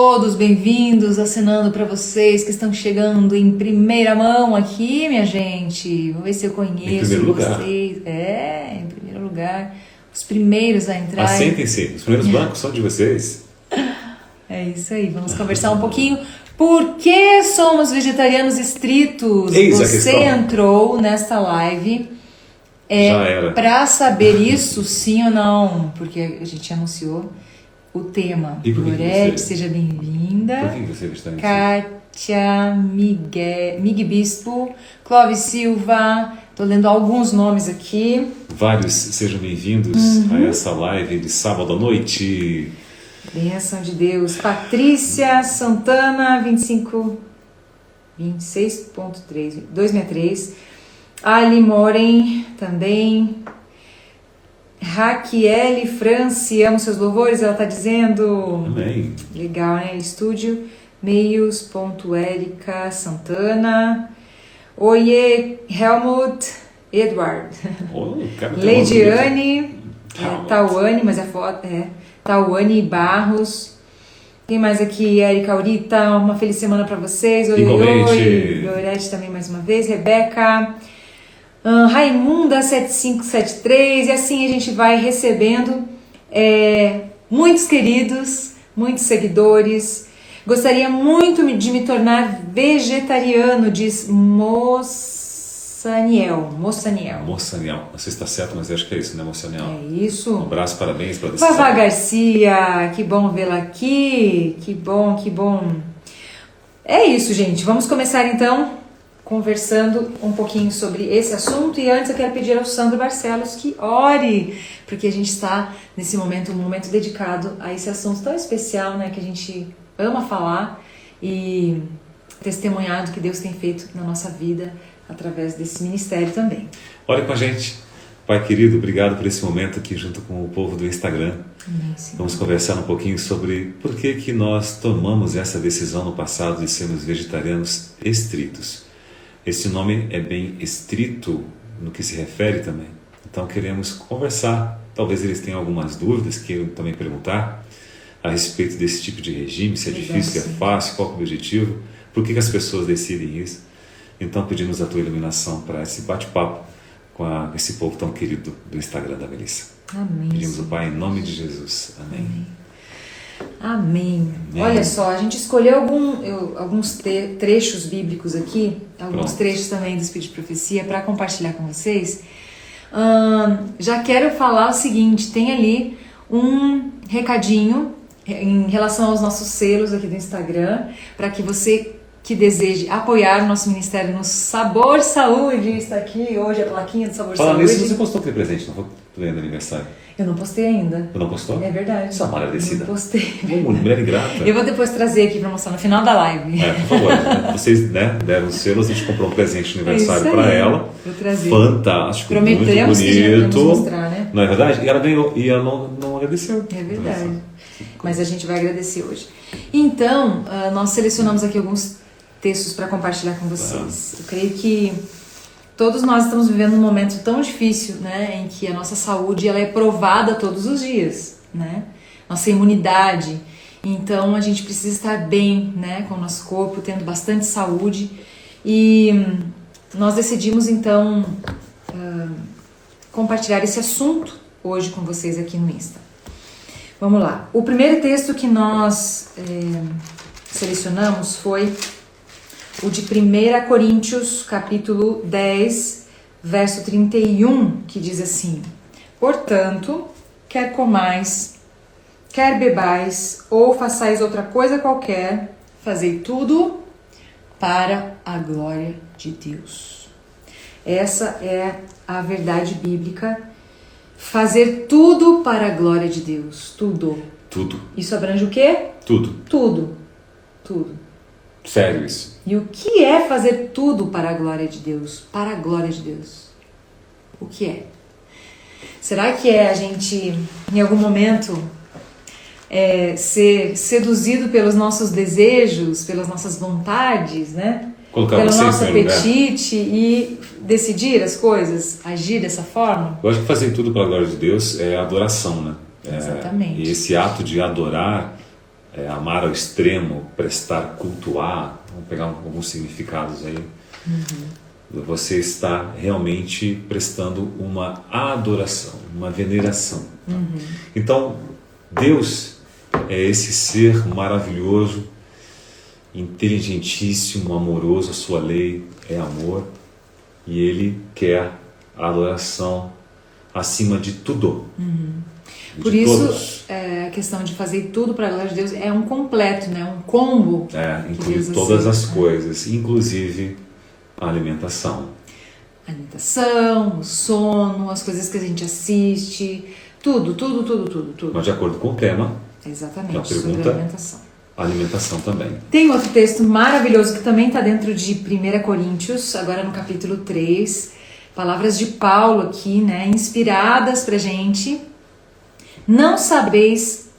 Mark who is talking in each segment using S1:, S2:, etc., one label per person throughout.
S1: todos bem-vindos, assinando para vocês que estão chegando em primeira mão aqui, minha gente. Vou ver se eu conheço vocês. Em primeiro lugar. Os primeiros a entrar.
S2: Assentem-se, os primeiros bancos são de vocês.
S1: É isso aí, vamos conversar um pouquinho. Por que somos vegetarianos estritos? Você entrou nesta live para saber isso, sim ou não? Porque a gente anunciou o tema. Gorete, seja bem-vinda.
S2: Por que você é vegetariano?
S1: Kátia, Miguel Bispo, Clóvis Silva. Estou lendo alguns nomes aqui.
S2: Vários, sejam bem-vindos a essa live de sábado à noite.
S1: Bênção de Deus. Patrícia Santana, 263. Ali Moren, também. Raquiele Franci, amo seus louvores, ela está dizendo.
S2: Amém.
S1: Legal, né? Estúdio. Meios.Érica Santana. Oiê, Helmut Edward. Leidiane. Tauane, mas a foto Tauane Barros. Quem mais aqui? Érica Aurita, uma feliz semana para vocês. Oi, oi. Gorete também mais uma vez. Rebeca. Raimunda 7573. E assim a gente vai recebendo muitos queridos, muitos seguidores. Gostaria muito de me tornar vegetariano, diz Moçaniel.
S2: Você está certo, mas acho que é isso, né, Moçaniel?
S1: É isso.
S2: Um abraço, parabéns para você.
S1: Vavá Garcia, que bom vê-la aqui. Que bom, que bom. É isso, gente. Vamos começar então conversando um pouquinho sobre esse assunto. E antes eu quero pedir ao Sandro Barcelos que ore, porque a gente está nesse momento, um momento dedicado a esse assunto tão especial, né, que a gente ama falar e testemunhar do que Deus tem feito na nossa vida através desse ministério também.
S2: Ore com a gente. Pai querido, obrigado por esse momento aqui junto com o povo do Instagram.
S1: Amém,
S2: vamos conversar um pouquinho sobre por que nós tomamos essa decisão no passado de sermos vegetarianos estritos. Esse nome é bem estrito no que se refere também. Então queremos conversar. Talvez eles tenham algumas dúvidas, queiram também perguntar a respeito desse tipo de regime, se é difícil, se é fácil, qual é o objetivo, por que as pessoas decidem isso. Então pedimos a tua iluminação para esse bate-papo com esse povo tão querido do Instagram da Melissa.
S1: Amém.
S2: Pedimos o Pai em nome de Jesus. Amém.
S1: Amém. Olha só, a gente escolheu alguns trechos bíblicos aqui, alguns trechos também do Espírito de Profecia para compartilhar com vocês. Já quero falar o seguinte, tem ali um recadinho em relação aos nossos selos aqui do Instagram, para que você que deseje apoiar o nosso ministério no Sabor Saúde, está aqui hoje a plaquinha do Sabor Saúde.
S2: Falando nisso, você postou aquele presente, não foi do aniversário?
S1: Eu não postei ainda.
S2: Você não postou?
S1: É verdade.
S2: Você é uma agradecida.
S1: Não postei.
S2: Mulher ingrata.
S1: Eu vou depois trazer aqui para mostrar no final da live.
S2: Por favor. Vocês deram os selos, a gente comprou um presente de aniversário para ela.
S1: Vou trazer.
S2: Fantástico,
S1: prometemos
S2: muito bonito.
S1: Que mostrar, né?
S2: Não é verdade? E ela ganhou e ela não agradeceu.
S1: É verdade. Mas a gente vai agradecer hoje. Então, nós selecionamos aqui alguns textos para compartilhar com vocês. Eu creio que todos nós estamos vivendo um momento tão difícil, né, em que a nossa saúde ela é provada todos os dias, né? Nossa imunidade. Então a gente precisa estar bem, né, com o nosso corpo, tendo bastante saúde. E nós decidimos então compartilhar esse assunto hoje com vocês aqui no Insta. Vamos lá. O primeiro texto que nós selecionamos foi o de 1 Coríntios, capítulo 10, verso 31, que diz assim: portanto, quer comais, quer bebais, ou façais outra coisa qualquer, fazei tudo para a glória de Deus. Essa é a verdade bíblica. Fazer tudo para a glória de Deus. Tudo. Isso abrange o quê? Tudo.
S2: Sério isso.
S1: E o que é fazer tudo para a glória de Deus? Para a glória de Deus. O que é? Será que é a gente, em algum momento, ser seduzido pelos nossos desejos, pelas nossas vontades, né? Pelo nosso apetite e decidir as coisas, agir dessa forma?
S2: Eu acho que fazer tudo para a glória de Deus é adoração, né?
S1: Exatamente.
S2: E esse ato de adorar amar ao extremo, prestar, cultuar, vamos pegar alguns significados aí. Você está realmente prestando uma adoração, uma veneração. Então, Deus é esse ser maravilhoso, inteligentíssimo, amoroso, a sua lei é amor, e Ele quer a adoração acima de tudo.
S1: Por isso, a questão de fazer tudo para a glória de Deus é um completo, né? Um combo.
S2: Inclui todas as coisas, inclusive a alimentação.
S1: A alimentação, o sono, as coisas que a gente assiste, tudo.
S2: Mas de acordo com o tema,
S1: exatamente,
S2: sobre
S1: sobre a alimentação.
S2: Alimentação também.
S1: Tem outro texto maravilhoso que também está dentro de 1 Coríntios, agora no capítulo 3. Palavras de Paulo aqui, né? Inspiradas pra gente. Não sabeis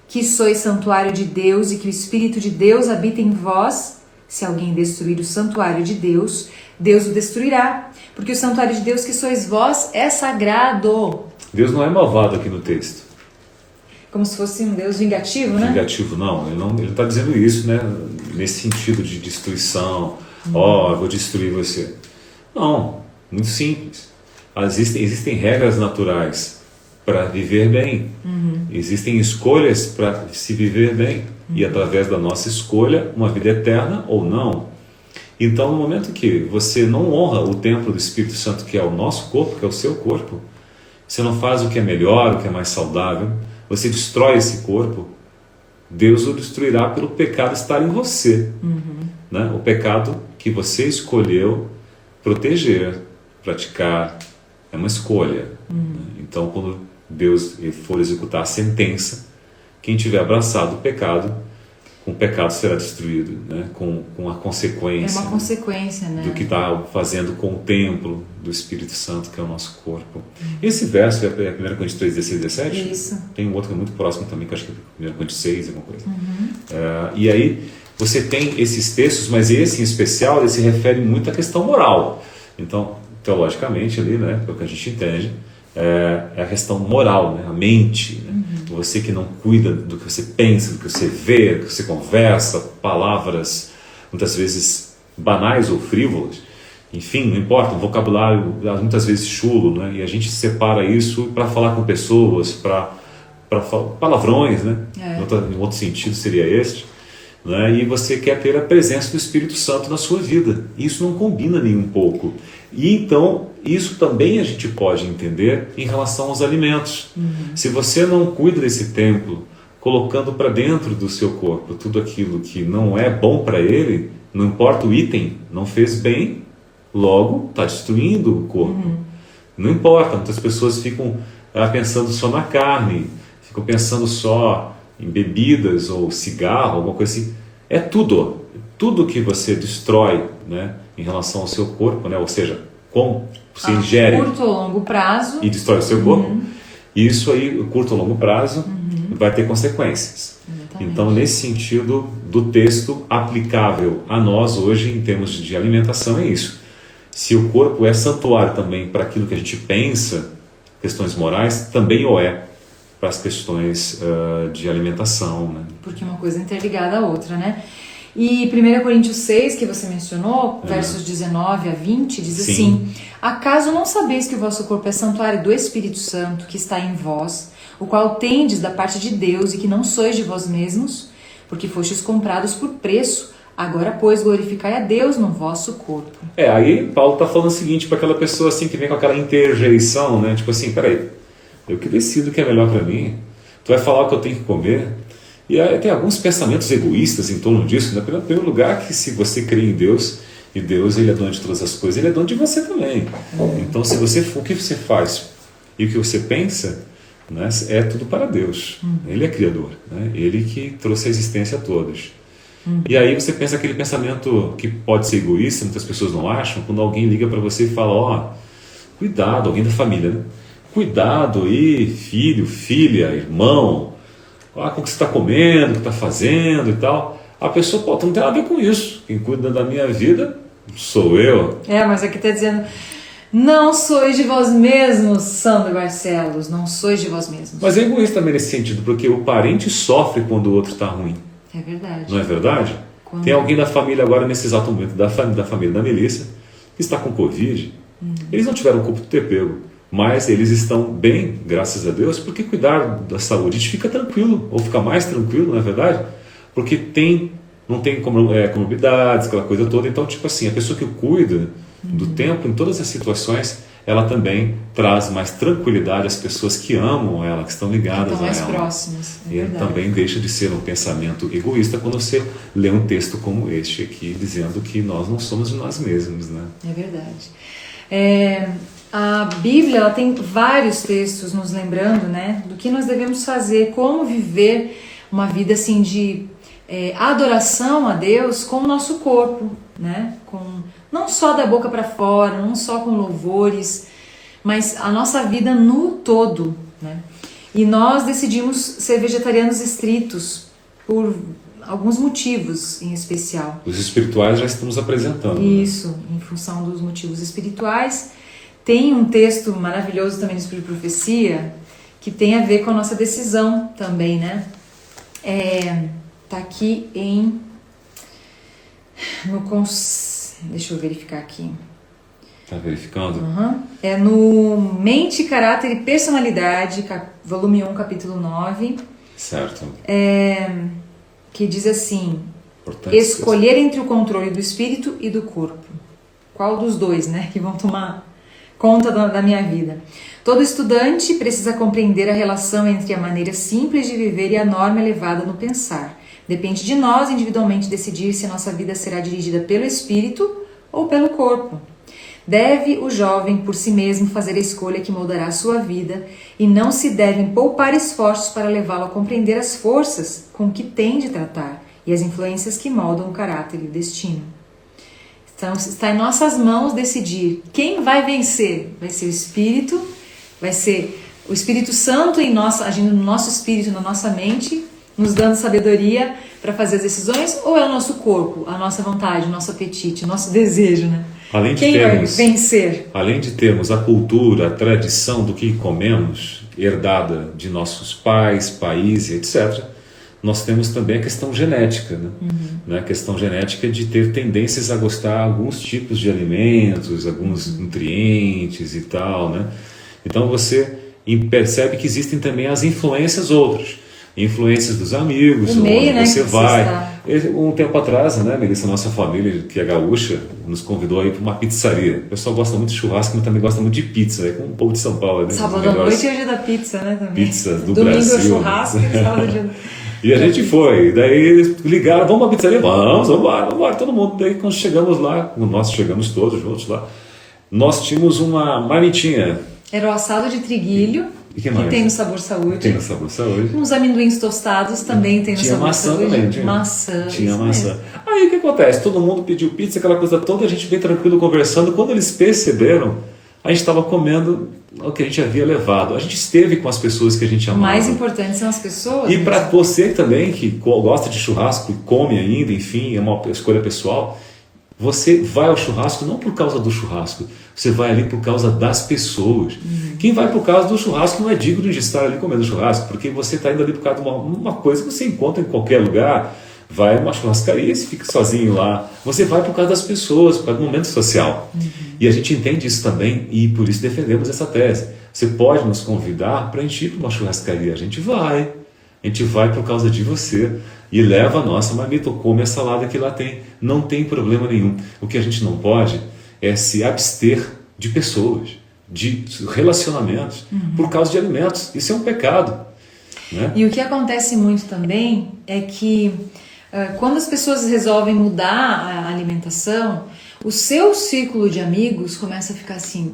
S1: que sois santuário de Deus e que o Espírito de Deus habita em vós? Se alguém destruir o santuário de Deus, Deus o destruirá. Porque o santuário de Deus que sois vós é sagrado.
S2: Deus não é malvado aqui no texto.
S1: Como se fosse um Deus vingativo, né?
S2: Vingativo, não. Ele não está dizendo isso, né? Nesse sentido de destruição. Eu vou destruir você. Não, muito simples. Existem regras naturais para viver bem. Existem escolhas para se viver bem. E através da nossa escolha, uma vida eterna ou não. Então, no momento que você não honra o templo do Espírito Santo, que é o nosso corpo, que é o seu corpo, você não faz o que é melhor, o que é mais saudável, você destrói esse corpo, Deus o destruirá pelo pecado estar em você. Né? O pecado que você escolheu proteger, praticar, é uma escolha. Então, quando Deus for executar a sentença, quem tiver abraçado o pecado, com o pecado será destruído, né? com a consequência.
S1: É uma consequência, né?
S2: Do que está fazendo com o templo do Espírito Santo, que é o nosso corpo. Esse verso é 1 Coríntios 3, 16, 17?
S1: Isso.
S2: Tem um outro que é muito próximo também, que eu acho que é 1 Coríntios 6, alguma coisa. E aí, você tem esses textos, mas esse em especial, ele se refere muito à questão moral. Então, teologicamente, ali, né, pelo que a gente entende, é a questão moral, né, a mente, né? Você que não cuida do que você pensa, do que você vê, do que você conversa, palavras muitas vezes banais ou frívolas, enfim, não importa, um vocabulário muitas vezes chulo, né? E a gente separa isso para falar com pessoas, para palavrões, né? Em outro sentido seria este, né? E você quer ter a presença do Espírito Santo na sua vida. Isso não combina nem um pouco. E então, isso também a gente pode entender em relação aos alimentos. Se você não cuida desse templo, colocando para dentro do seu corpo tudo aquilo que não é bom para ele, não importa o item, não fez bem, logo está destruindo o corpo. Não importa, muitas pessoas ficam pensando só na carne, ficam pensando só em bebidas ou cigarro, alguma coisa assim. É tudo que você destrói, né, em relação ao seu corpo, né, ou seja, como você ingere
S1: curto ou longo prazo
S2: e destrói o seu corpo, isso aí, curto ou longo prazo, vai ter consequências.
S1: Exatamente.
S2: Então, nesse sentido do texto aplicável a nós hoje, em termos de alimentação, é isso. Se o corpo é santuário também para aquilo que a gente pensa, questões morais, também o é para as questões de alimentação, né?
S1: Porque uma coisa é interligada à outra, né? E 1 Coríntios 6, que você mencionou, versos 19 a 20, diz assim: acaso não sabeis que o vosso corpo é santuário do Espírito Santo, que está em vós, o qual tendes da parte de Deus, e que não sois de vós mesmos, porque fostes comprados por preço? Agora, pois, glorificai a Deus no vosso corpo.
S2: Aí Paulo está falando o seguinte para aquela pessoa assim que vem com aquela interjeição, né? Tipo assim, peraí, eu que decido o que é melhor para mim, tu vai falar o que eu tenho que comer. E aí tem alguns pensamentos egoístas em torno disso, né? Em primeiro lugar, que se você crê em Deus, e Deus ele é dono de todas as coisas, ele é dono de você também. Então, se você o que você faz e o que você pensa, né, é tudo para Deus. Ele é Criador, né? Ele que trouxe a existência a todos. E aí você pensa aquele pensamento que pode ser egoísta, muitas pessoas não acham, quando alguém liga para você e fala, cuidado, alguém da família, né? Cuidado aí, filho, filha, irmão, com o que você está comendo, o que está fazendo e tal. A pessoa, não tem nada a ver com isso. Quem cuida da minha vida sou eu.
S1: Mas aqui está dizendo, Não sois de vós mesmos, Sandro Barcelos, não sois de vós mesmos.
S2: Mas é egoísta também nesse sentido, porque o parente sofre quando o outro está ruim.
S1: É verdade.
S2: Não é verdade?
S1: Quando...
S2: Tem alguém da família agora, nesse exato momento, da família da Melissa, que está com Covid. Eles não tiveram culpa de ter pego, mas eles estão bem, graças a Deus, porque cuidar da saúde, a gente fica tranquilo, ou fica mais tranquilo, não é verdade? Porque não tem comorbidades, aquela coisa toda. Então, tipo assim, a pessoa que cuida do templo em todas as situações, ela também traz mais tranquilidade às pessoas que amam ela, que estão ligadas
S1: estão mais
S2: a ela.
S1: próximas.
S2: E também deixa de ser um pensamento egoísta quando você lê um texto como este aqui, dizendo que nós não somos de nós mesmos, né?
S1: É verdade. A Bíblia, ela tem vários textos nos lembrando, né, do que nós devemos fazer, como viver uma vida assim de adoração a Deus com o nosso corpo, né? Não só da boca para fora, não só com louvores, mas a nossa vida no todo, né? E nós decidimos ser vegetarianos estritos por alguns motivos em especial.
S2: Os espirituais já estamos apresentando.
S1: Isso, né? Em função dos motivos espirituais. Tem um texto maravilhoso também no Espírito de Profecia que tem a ver com a nossa decisão também, né? Tá aqui deixa eu verificar aqui.
S2: Tá verificando?
S1: É no Mente, Caráter e Personalidade, volume 1, capítulo 9.
S2: Certo.
S1: Que diz assim: escolher entre o controle do espírito e do corpo. Qual dos dois, né, que vão tomar conta da minha vida? Todo estudante precisa compreender a relação entre a maneira simples de viver e a norma elevada no pensar. Depende de nós individualmente decidir se a nossa vida será dirigida pelo espírito ou pelo corpo. Deve o jovem por si mesmo fazer a escolha que moldará a sua vida e não se devem poupar esforços para levá-lo a compreender as forças com que tem de tratar e as influências que moldam o caráter e o destino. Então, está em nossas mãos decidir quem vai vencer. Vai ser o Espírito, vai ser o Espírito Santo em nós, agindo no nosso espírito, na nossa mente, nos dando sabedoria para fazer as decisões, ou é o nosso corpo, a nossa vontade, o nosso apetite, o nosso desejo, né? Quem vai vencer?
S2: Além de termos a cultura, a tradição do que comemos, herdada de nossos pais, países, etc., nós temos também a questão genética, né? A questão genética de ter tendências a gostar de alguns tipos de alimentos, alguns nutrientes e tal, né? Então você percebe que existem também as influências outras. Influências dos amigos,
S1: o meio,
S2: onde você vai.
S1: Você
S2: um tempo atrás, né, Melissa, nossa família, que é gaúcha, nos convidou a ir para uma pizzaria. O pessoal gosta muito de churrasco, mas também gosta muito de pizza, né, como o povo de São Paulo. Né,
S1: sábado à noite é o dia da pizza, né? Também.
S2: Pizza do
S1: Domingo
S2: Brasil.
S1: Domingo é churrasco, sábado dia...
S2: E a gente foi, daí eles ligaram, vamos para a pizzaria? Vamos embora, todo mundo. Daí quando chegamos lá, nós chegamos todos juntos lá, nós tínhamos uma marmitinha.
S1: Era o assado de triguilho. Que tem no Sabor Saúde.
S2: Tem no Sabor Saúde.
S1: Uns amendoins tostados também tem no Sabor Saúde.
S2: Também,
S1: Tinha
S2: maçã. Aí o que acontece? Todo mundo pediu pizza, aquela coisa toda, a gente bem tranquilo conversando. Quando eles perceberam, a gente estava comendo o que a gente havia levado. A gente esteve com as pessoas que a gente amava.
S1: O mais importante são as pessoas.
S2: E para você também, que gosta de churrasco e come ainda, enfim, é uma escolha pessoal, você vai ao churrasco não por causa do churrasco, você vai ali por causa das pessoas. Quem vai por causa do churrasco não é digno de estar ali comendo churrasco, porque você está indo ali por causa de uma coisa que você encontra em qualquer lugar. Vai a uma churrascaria e fica sozinho lá. Você vai por causa das pessoas, por causa do momento social. E a gente entende isso também e por isso defendemos essa tese. Você pode nos convidar para a gente ir para uma churrascaria. A gente vai por causa de você. E leva a nossa marmita, ou come a salada que lá tem. Não tem problema nenhum. O que a gente não pode é se abster de pessoas, de relacionamentos, por causa de alimentos. Isso é um pecado. Né?
S1: E o que acontece muito também é que quando as pessoas resolvem mudar a alimentação, o seu círculo de amigos começa a ficar assim,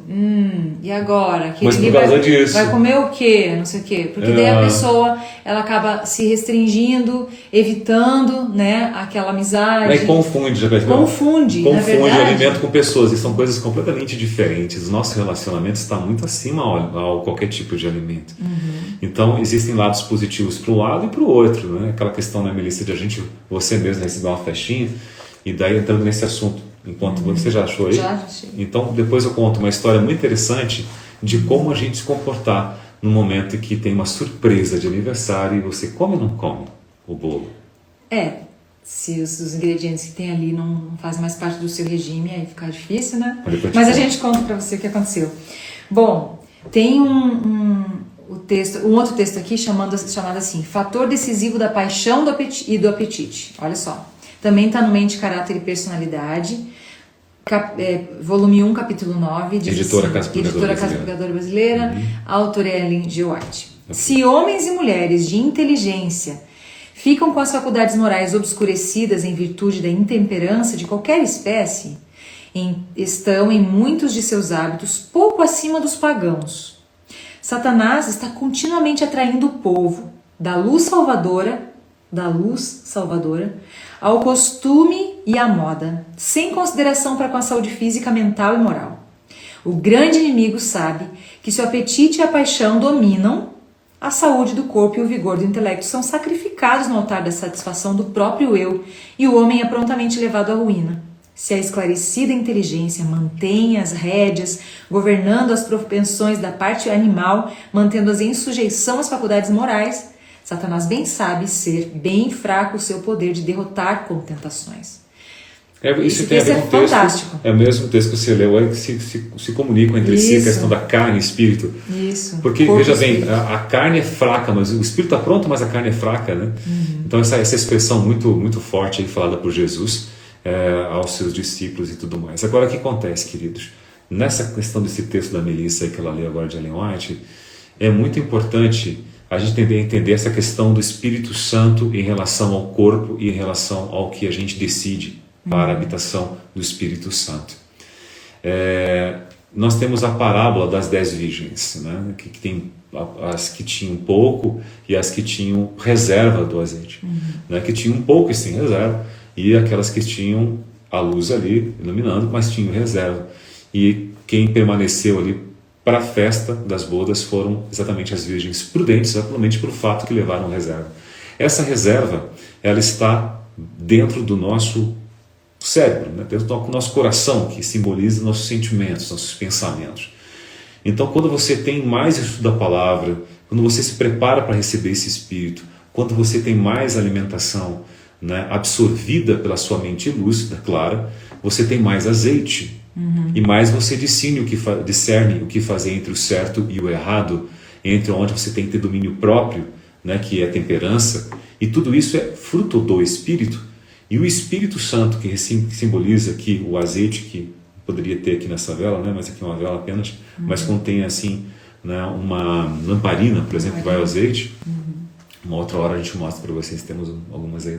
S1: e agora?
S2: Mas por causa disso.
S1: Vai comer o quê? Não sei o quê. Porque daí a pessoa, ela acaba se restringindo, evitando, né, aquela amizade.
S2: E confunde, já percebeu?
S1: Confunde
S2: alimento com pessoas, e são coisas completamente diferentes. O nosso relacionamento está muito acima ao qualquer tipo de alimento. Então, existem lados positivos para um lado e para o outro, né? Aquela questão, né, Melissa, de você mesmo receber uma festinha, e daí entrando nesse assunto, Enquanto você já achou aí?
S1: Já achei.
S2: Então depois eu conto uma história muito interessante de como a gente se comportar no momento em que tem uma surpresa de aniversário e você come ou não come o bolo.
S1: Se os ingredientes que tem ali não fazem mais parte do seu regime, aí fica difícil, né?
S2: Mas
S1: a gente conta pra você o que aconteceu. Bom, tem um outro texto aqui chamado assim, Fator Decisivo da Paixão e do Apetite. Olha só. Também está no Mente, Caráter e Personalidade, volume 1, capítulo 9.
S2: Editora Casa
S1: Publicadora Brasileira, autor é Ellen G. White. Se homens e mulheres de inteligência ficam com as faculdades morais obscurecidas em virtude da intemperança de qualquer espécie, estão em muitos de seus hábitos pouco acima dos pagãos. Satanás está continuamente atraindo o povo da luz salvadora ao costume e à moda, sem consideração para com a saúde física, mental e moral. O grande inimigo sabe que se o apetite e a paixão dominam, a saúde do corpo e o vigor do intelecto são sacrificados no altar da satisfação do próprio eu, e o homem é prontamente levado à ruína. Se a esclarecida inteligência mantém as rédeas, governando as propensões da parte animal, mantendo-as em sujeição às faculdades morais, Satanás bem sabe ser bem fraco o seu poder de derrotar com tentações.
S2: Isso tem a ver com o texto, fantástico. É o mesmo texto que você leu aí, que se comunicam entre si, a questão da carne e espírito.
S1: Isso.
S2: Porque, veja bem, a carne é fraca, mas o espírito está pronto, mas a carne é fraca, né? Então essa expressão muito, muito forte aí, falada por Jesus aos seus discípulos e tudo mais. Agora, o que acontece, queridos? Nessa questão desse texto da Melissa aí, que ela leu agora de Ellen White, é muito importante a gente entender essa questão do Espírito Santo em relação ao corpo e em relação ao que a gente decide para a habitação do Espírito Santo. Nós temos a parábola das 10 virgens, né? que tem as que tinham pouco e as que tinham reserva do azeite, né? Que tinham pouco e sem reserva, e aquelas que tinham a luz ali iluminando, mas tinham reserva. E quem permaneceu ali para a festa das bodas foram exatamente as virgens prudentes, exatamente pelo fato que levaram reserva. Essa reserva, ela está dentro do nosso cérebro, né? Dentro do nosso coração, que simboliza nossos sentimentos, nossos pensamentos. Então, quando você tem mais estudo da palavra, quando você se prepara para receber esse Espírito, quando você tem mais alimentação, né, absorvida pela sua mente lúcida, clara, você tem mais azeite. E mais você discerne o que fazer entre o certo e o errado, entre onde você tem que ter domínio próprio, né, que é temperança, e tudo isso é fruto do Espírito. E o Espírito Santo, que simboliza aqui o azeite, que poderia ter aqui nessa vela, né, mas aqui é uma vela apenas, mas contém assim, né, uma lamparina, por exemplo, que vai ao azeite. Uma outra hora a gente mostra para vocês, temos algumas aí,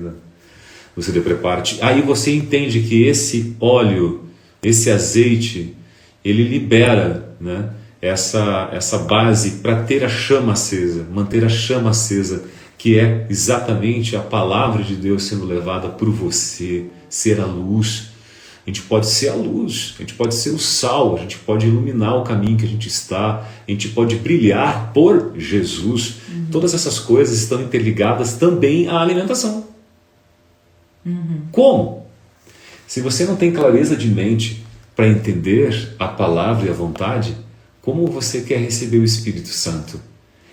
S2: você prepara. Aí você entende que esse óleo, esse azeite, ele libera, né, essa base para ter a chama acesa, manter a chama acesa, que é exatamente a palavra de Deus sendo levada por você, ser a luz. A gente pode ser a luz, a gente pode ser o sal, a gente pode iluminar o caminho que a gente está, a gente pode brilhar por Jesus. Todas essas coisas estão interligadas também à alimentação. Como? Se você não tem clareza de mente para entender a palavra e a vontade, como você quer receber o Espírito Santo?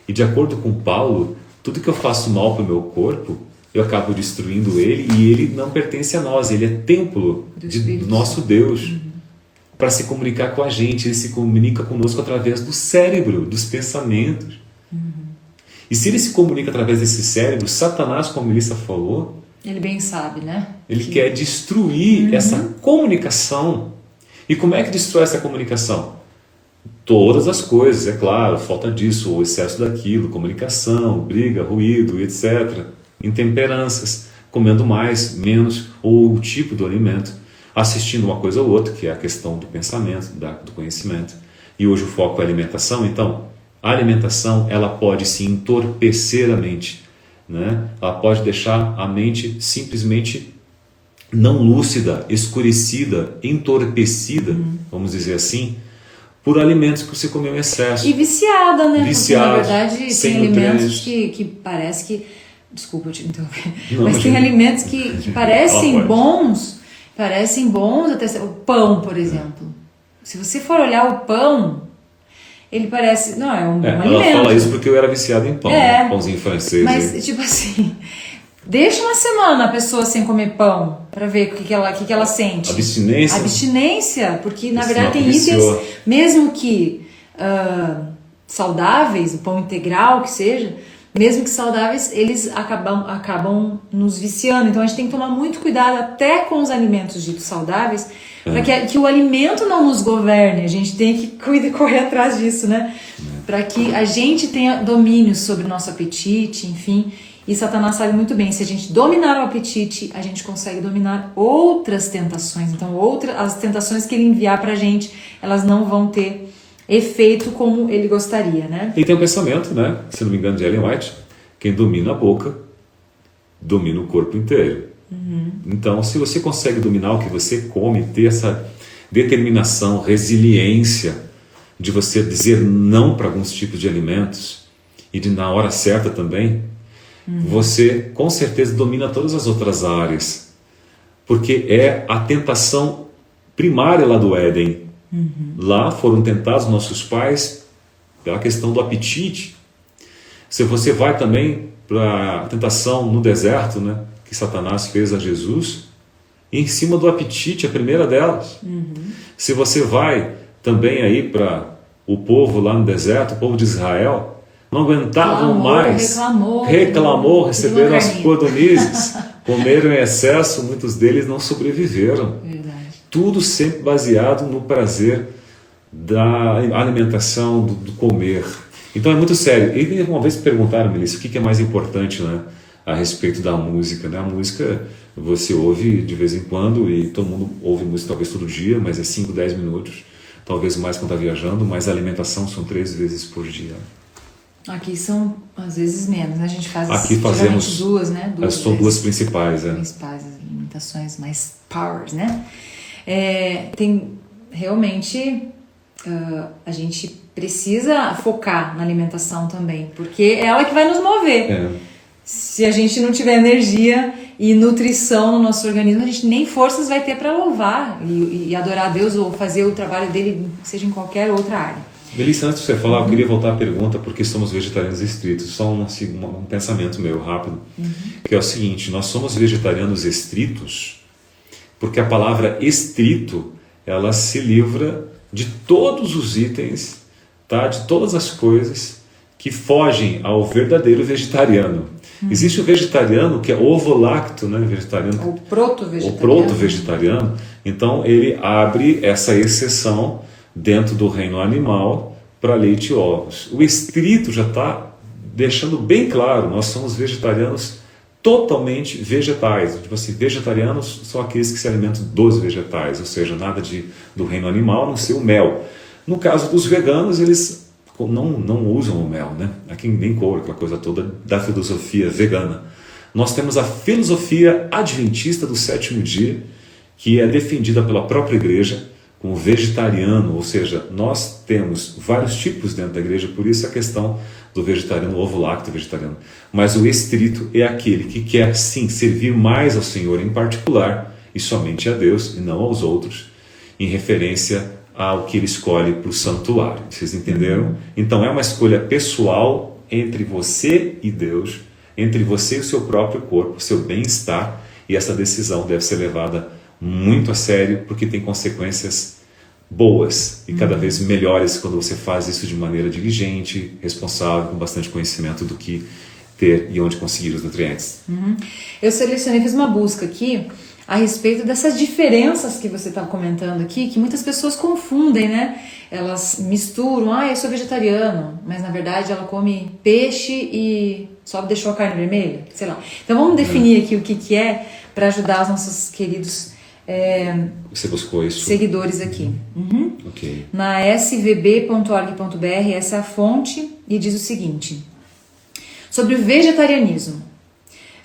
S2: E de acordo com Paulo, tudo que eu faço mal para o meu corpo, eu acabo destruindo ele, e ele não pertence a nós, ele é templo do nosso Deus. Para se comunicar com a gente, ele se comunica conosco através do cérebro, dos pensamentos. E se ele se comunica através desse cérebro, Satanás, como Melissa falou,
S1: ele bem sabe, né?
S2: Ele quer destruir essa comunicação. E como é que destrói essa comunicação? Todas as coisas, é claro, falta disso, o excesso daquilo, comunicação, briga, ruído, etc. Intemperanças, comendo mais, menos, ou o tipo do alimento, assistindo uma coisa ou outra, que é a questão do pensamento, do conhecimento. E hoje o foco é a alimentação, então, a alimentação, ela pode se entorpecer a mente, né? Ela pode deixar a mente simplesmente não lúcida, escurecida, entorpecida, vamos dizer assim, por alimentos que você comeu em excesso.
S1: E viciada, né?
S2: Viciada,
S1: porque, na verdade, tem alimentos que parece que... Desculpa eu te interromper. Mas tem alimentos que parecem bons parecem bons até... O pão, por exemplo. Se você for olhar o pão, ele parece... Não, é um
S2: ela
S1: alimento.
S2: fala isso porque eu era viciado em pão, pãozinho francês.
S1: Mas, tipo assim... Deixa uma semana a pessoa sem comer pão para ver o que ela sente.
S2: Abstinência?
S1: Abstinência, porque na verdade tem itens, mesmo que saudáveis, o pão integral que seja, mesmo que saudáveis, eles acabam nos viciando. Então a gente tem que tomar muito cuidado até com os alimentos ditos saudáveis, para que o alimento não nos governe. A gente tem que correr atrás disso, né? Para que a gente tenha domínio sobre o nosso apetite, enfim. E Satanás sabe muito bem, se a gente dominar o apetite, a gente consegue dominar outras tentações. Então, as tentações que ele enviar pra gente, elas não vão ter efeito como ele gostaria, né?
S2: E tem um pensamento, né? Se não me engano, de Ellen White, quem domina a boca, domina o corpo inteiro. Então, se você consegue dominar o que você come, ter essa determinação, resiliência de você dizer não para alguns tipos de alimentos e de na hora certa também, você com certeza domina todas as outras áreas, porque é a tentação primária lá do Éden. Lá foram tentados nossos pais pela questão do apetite. Se você vai também para a tentação no deserto, né, que Satanás fez a Jesus, em cima do apetite, a primeira delas. Se você vai também aí para o povo lá no deserto, o povo de Israel, não aguentavam mais, reclamou, receberam as codornizes, comeram em excesso, muitos deles não sobreviveram.
S1: Verdade.
S2: Tudo sempre baseado no prazer da alimentação, do comer. Então é muito sério. E uma vez perguntaram, Melissa, o que é mais importante, né, a respeito da música, né? A música você ouve de vez em quando, e todo mundo ouve música talvez todo dia, mas é 5, 10 minutos, talvez mais quando está viajando, mas a alimentação são 3 vezes por dia.
S1: Aqui são, às vezes, menos, né? A gente faz
S2: aqui fazemos
S1: duas, né?
S2: São duas principais,
S1: principais, as alimentações mais powers, né? Tem realmente, a gente precisa focar na alimentação também, porque é ela que vai nos mover. Se a gente não tiver energia e nutrição no nosso organismo, a gente nem forças vai ter para louvar e adorar a Deus ou fazer o trabalho dele, seja em qualquer outra área.
S2: Melissa, antes de você falar, eu queria voltar à pergunta, porque somos vegetarianos estritos. Só um pensamento meu rápido, que é o seguinte: nós somos vegetarianos estritos porque a palavra estrito, ela se livra de todos os itens, tá? De todas as coisas que fogem ao verdadeiro vegetariano. Existe o vegetariano que é ovo-lacto, né? Vegetariano,
S1: o proto-vegetariano.
S2: O proto-vegetariano. Então ele abre essa exceção dentro do reino animal para leite e ovos. O estrito já está deixando bem claro, nós somos vegetarianos totalmente vegetais. Tipo assim, vegetarianos são aqueles que se alimentam dos vegetais, ou seja, nada do reino animal, a não ser o mel. No caso dos veganos, eles não usam o mel, né? Aqui nem couro, aquela coisa toda da filosofia vegana. Nós temos a filosofia adventista do sétimo dia, que é defendida pela própria igreja como vegetariano, ou seja, nós temos vários tipos dentro da igreja, por isso a questão do vegetariano, ovo-lacto vegetariano. Mas o estrito é aquele que quer sim servir mais ao Senhor em particular, e somente a Deus, e não aos outros, em referência ao que ele escolhe para o santuário. Vocês entenderam? Então é uma escolha pessoal entre você e Deus, entre você e o seu próprio corpo, o seu bem-estar, e essa decisão deve ser levada muito a sério, porque tem consequências boas e cada vez melhores quando você faz isso de maneira diligente, responsável, com bastante conhecimento do que ter e onde conseguir os nutrientes.
S1: Eu selecionei, fiz uma busca aqui a respeito dessas diferenças que você está comentando aqui, que muitas pessoas confundem, né? Elas misturam, eu sou vegetariano, mas na verdade ela come peixe e só deixou a carne vermelha, sei lá. Então vamos definir aqui o que é para ajudar os nossos queridos
S2: você buscou isso?
S1: Seguidores aqui.
S2: Okay.
S1: Na svb.org.br, essa é a fonte, e diz o seguinte: sobre o vegetarianismo.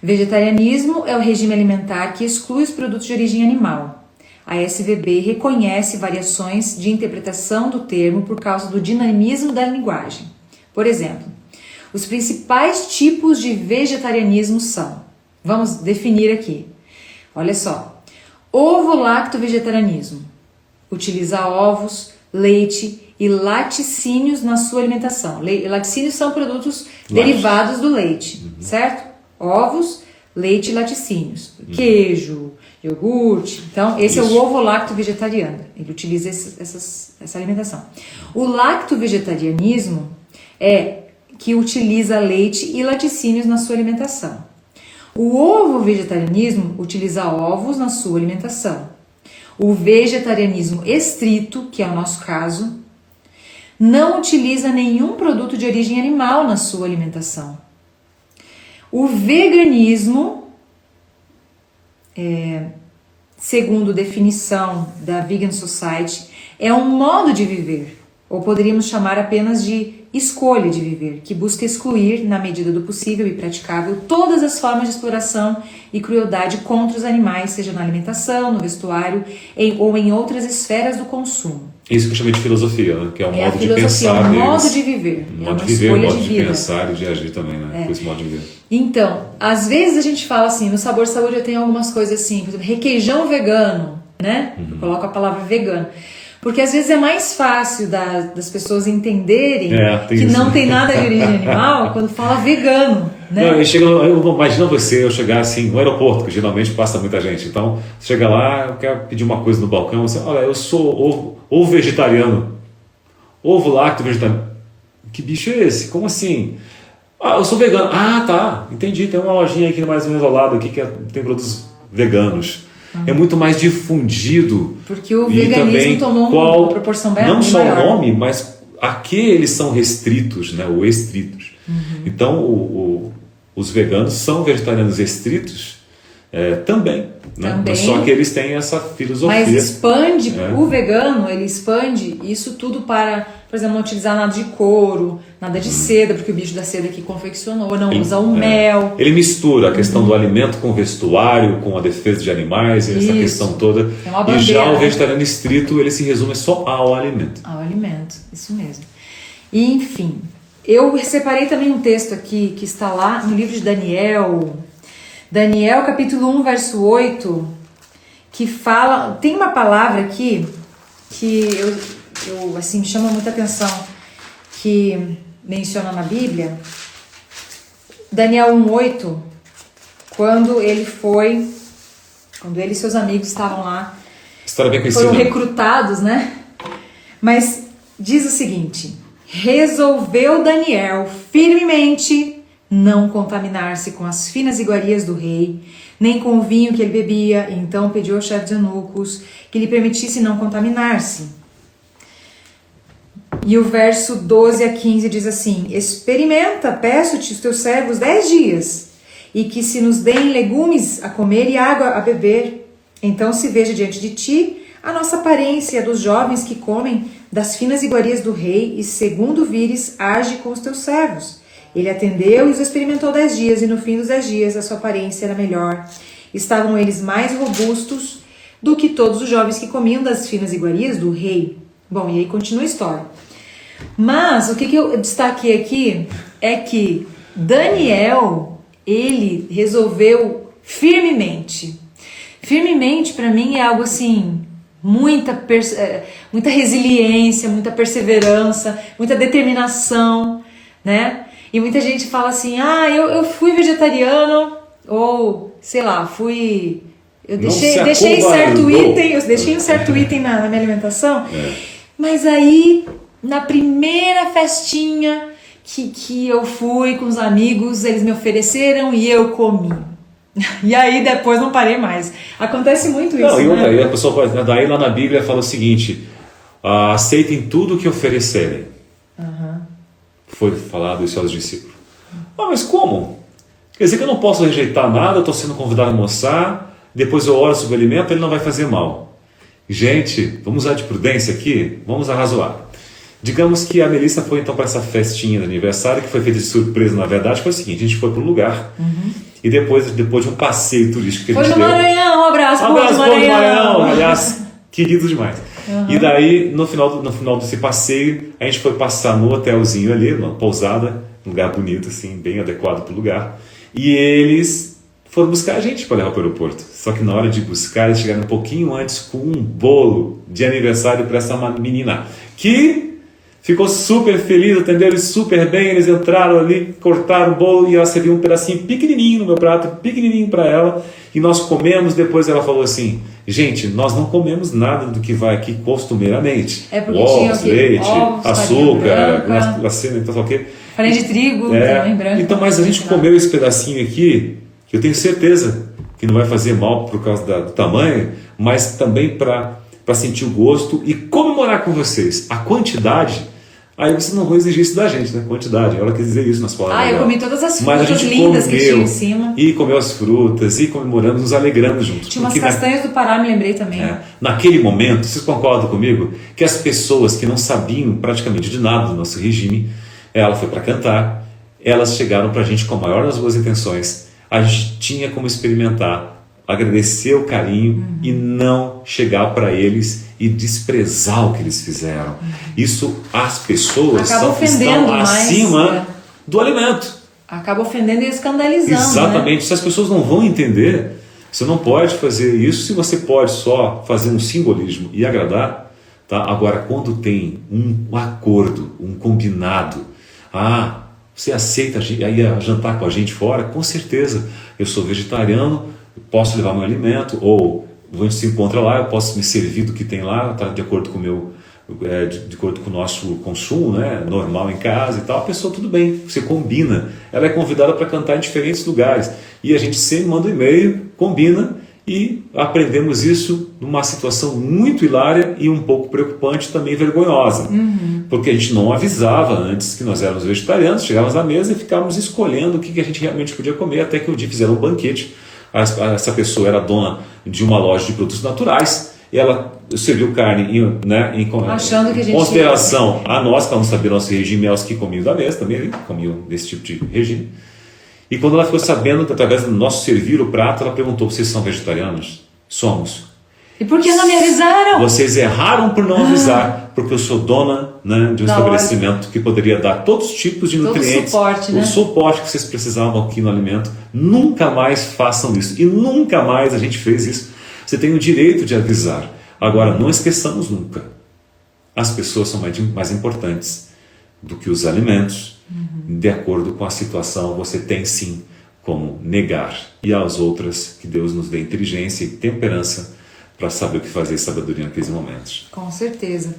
S1: Vegetarianismo é o regime alimentar que exclui os produtos de origem animal. A SVB reconhece variações de interpretação do termo por causa do dinamismo da linguagem. Por exemplo, os principais tipos de vegetarianismo são, vamos definir aqui, olha só, Ovo-lacto-vegetarianismo. Utiliza ovos, leite e laticínios na sua alimentação. Laticínios são produtos derivados do leite, certo? Ovos, leite e laticínios. Queijo, iogurte. Então, esse é o ovo-lacto-vegetariano. Ele utiliza essa alimentação. O lacto-vegetarianismo é que utiliza leite e laticínios na sua alimentação. O ovo-vegetarianismo utiliza ovos na sua alimentação. O vegetarianismo estrito, que é o nosso caso, não utiliza nenhum produto de origem animal na sua alimentação. O veganismo, segundo definição da Vegan Society, é um modo de viver, ou poderíamos chamar apenas de escolha de viver, que busca excluir, na medida do possível e praticável, todas as formas de exploração e crueldade contra os animais, seja na alimentação, no vestuário ou em outras esferas do consumo.
S2: Isso que eu chamei de filosofia, né? Que é um modo de pensar
S1: é um
S2: deles.
S1: modo de viver.
S2: Um modo de viver, um modo de pensar e de agir também, né? Com esse modo de viver.
S1: Então, às vezes a gente fala assim, no Sabor Saúde eu tenho algumas coisas assim, por exemplo, requeijão vegano, né? Eu coloco a palavra vegano. Porque às vezes é mais fácil das pessoas entenderem que não tem nada de origem animal quando fala vegano, né?
S2: Não, imagina eu chegar assim no aeroporto, que geralmente passa muita gente. Então, você chega lá, eu quero pedir uma coisa no balcão, você, olha, eu sou ovo vegetariano, ovo lacto vegetariano. Que bicho é esse? Como assim? Eu sou vegano. Tá, entendi. Tem uma lojinha aqui mais ou menos ao lado aqui que tem produtos veganos. É muito mais difundido.
S1: Porque o veganismo tomou uma proporção bem maior.
S2: Não só o nome, mas a que eles são restritos, né? Ou estritos. Então, os veganos são vegetarianos estritos também, né?
S1: Também.
S2: Só que eles têm essa filosofia.
S1: Mas expande, o vegano, ele expande isso tudo para, por exemplo, não utilizar nada de couro, nada de seda, porque o bicho da seda que confeccionou, não usa o mel.
S2: Ele mistura a questão do alimento com o vestuário, com a defesa de animais, essa questão toda.
S1: É uma bandeira,
S2: e já o vegetariano estrito, ele se resume só ao alimento.
S1: Ao alimento, isso mesmo. E, enfim, eu separei também um texto aqui que está lá no livro de Daniel. Daniel, capítulo 1, verso 8, que fala... Tem uma palavra aqui que eu assim, me chama muita atenção, que menciona na Bíblia. Daniel 1:8, quando ele e seus amigos estavam lá,
S2: História bem conhecida.
S1: foram recrutados, né? Mas diz o seguinte: resolveu Daniel firmemente não contaminar-se com as finas iguarias do rei, nem com o vinho que ele bebia, e então pediu ao chefe de eunucos que lhe permitisse não contaminar-se. E o verso 12 a 15 diz assim: experimenta, peço-te, os teus servos 10 dias, e que se nos deem legumes a comer e água a beber. Então se veja diante de ti a nossa aparência, a dos jovens que comem das finas iguarias do rei, e segundo vires, age com os teus servos. Ele atendeu e os experimentou 10 dias, e no fim dos 10 dias a sua aparência era melhor. Estavam eles mais robustos do que todos os jovens que comiam das finas iguarias do rei. Bom, e aí continua a história. Mas o que eu destaquei aqui é que Daniel, ele resolveu firmemente. Firmemente, para mim, é algo assim, muita resiliência, muita perseverança, muita determinação, né? E muita gente fala assim, eu fui vegetariano, ou, sei lá, eu deixei um certo item na minha alimentação, mas aí, na primeira festinha que eu fui com os amigos, eles me ofereceram e eu comi. E aí depois não parei mais. Acontece muito isso, né?
S2: E a pessoa, daí lá na Bíblia fala o seguinte: aceitem tudo o que oferecerem. Foi falado isso aos discípulos. Mas como? Quer dizer que eu não posso rejeitar nada, eu estou sendo convidado a almoçar, depois eu oro sobre o alimento, ele não vai fazer mal. Gente, vamos usar de prudência aqui? Vamos arrazoar. Digamos que a Melissa foi então para essa festinha de aniversário, que foi feita de surpresa, na verdade, foi o seguinte: a gente foi para um lugar, e depois de um passeio turístico que a gente
S1: deu... Foi no Maranhão, um abraço pro Maranhão.
S2: Aliás, querido demais. E daí, no final desse passeio, a gente foi passar no hotelzinho ali, numa pousada, um lugar bonito, assim, bem adequado para o lugar. E eles foram buscar a gente para levar para o aeroporto. Só que na hora de buscar, eles chegaram um pouquinho antes com um bolo de aniversário para essa menina, que ficou super feliz, atenderam eles super bem, eles entraram ali, cortaram o bolo e ela serviu um pedacinho pequenininho no meu prato, pequenininho para ela, e nós comemos. Depois ela falou assim: gente, nós não comemos nada do que vai aqui costumeiramente.
S1: É porque
S2: ovos,
S1: tinha
S2: leite, açúcar, glacina, então, o quê?
S1: Farinha de trigo, também branca.
S2: Então, mas a gente comeu esse pedacinho aqui, que eu tenho certeza que não vai fazer mal por causa do tamanho, mas também para sentir o gosto e comemorar com vocês. A quantidade, aí vocês não vão exigir isso da gente, né? Quantidade, ela quis dizer isso nas palavras.
S1: Eu comi todas as
S2: mas
S1: frutas lindas que tinha em cima.
S2: E comeu as frutas, e comemoramos, nos alegrando juntos.
S1: Tinha umas castanhas do Pará, me lembrei também.
S2: Naquele momento, vocês concordam comigo, que as pessoas que não sabiam praticamente de nada do nosso regime, ela foi para cantar, elas chegaram para a gente com a maior das boas intenções. A gente tinha como experimentar, agradecer o carinho e não chegar para eles e desprezar o que eles fizeram. Isso, as pessoas estão acima do alimento.
S1: Acaba ofendendo e escandalizando.
S2: Exatamente. Se as pessoas não vão entender, você não pode fazer isso se você pode só fazer um simbolismo e agradar. Tá? Agora, quando tem um acordo, um combinado, você aceita ir jantar com a gente fora? Com certeza. Eu sou vegetariano, posso levar meu alimento, ou a gente se encontra lá, eu posso me servir do que tem lá, tá, de acordo com de acordo com o nosso consumo, né, normal em casa e tal. A pessoa, tudo bem, você combina. Ela é convidada para cantar em diferentes lugares. E a gente sempre manda um e-mail, combina, e aprendemos isso numa situação muito hilária e um pouco preocupante, também vergonhosa. Porque a gente não avisava antes que nós éramos vegetarianos, chegávamos à mesa e ficávamos escolhendo o que a gente realmente podia comer, até que um dia fizeram um banquete. Essa pessoa era dona de uma loja de produtos naturais, e ela serviu carne
S1: achando que a gente
S2: consideração a nós, para não saber nosso regime, aos que comiam da mesa também, comiam desse tipo de regime. E quando ela ficou sabendo, através do nosso servir o prato, ela perguntou: vocês são vegetarianos? Somos.
S1: E por que não me avisaram?
S2: Vocês erraram por não avisar, porque eu sou dona, né, de um estabelecimento que poderia dar todos os tipos de nutrientes, o suporte que vocês precisavam aqui no alimento. Nunca mais façam isso. E nunca mais a gente fez isso. Você tem o direito de avisar. Agora, não esqueçamos nunca: as pessoas são mais importantes do que os alimentos. De acordo com a situação, você tem sim como negar. E às outras, que Deus nos dê inteligência e temperança para saber o que fazer e sabedoria naqueles momentos.
S1: Com certeza.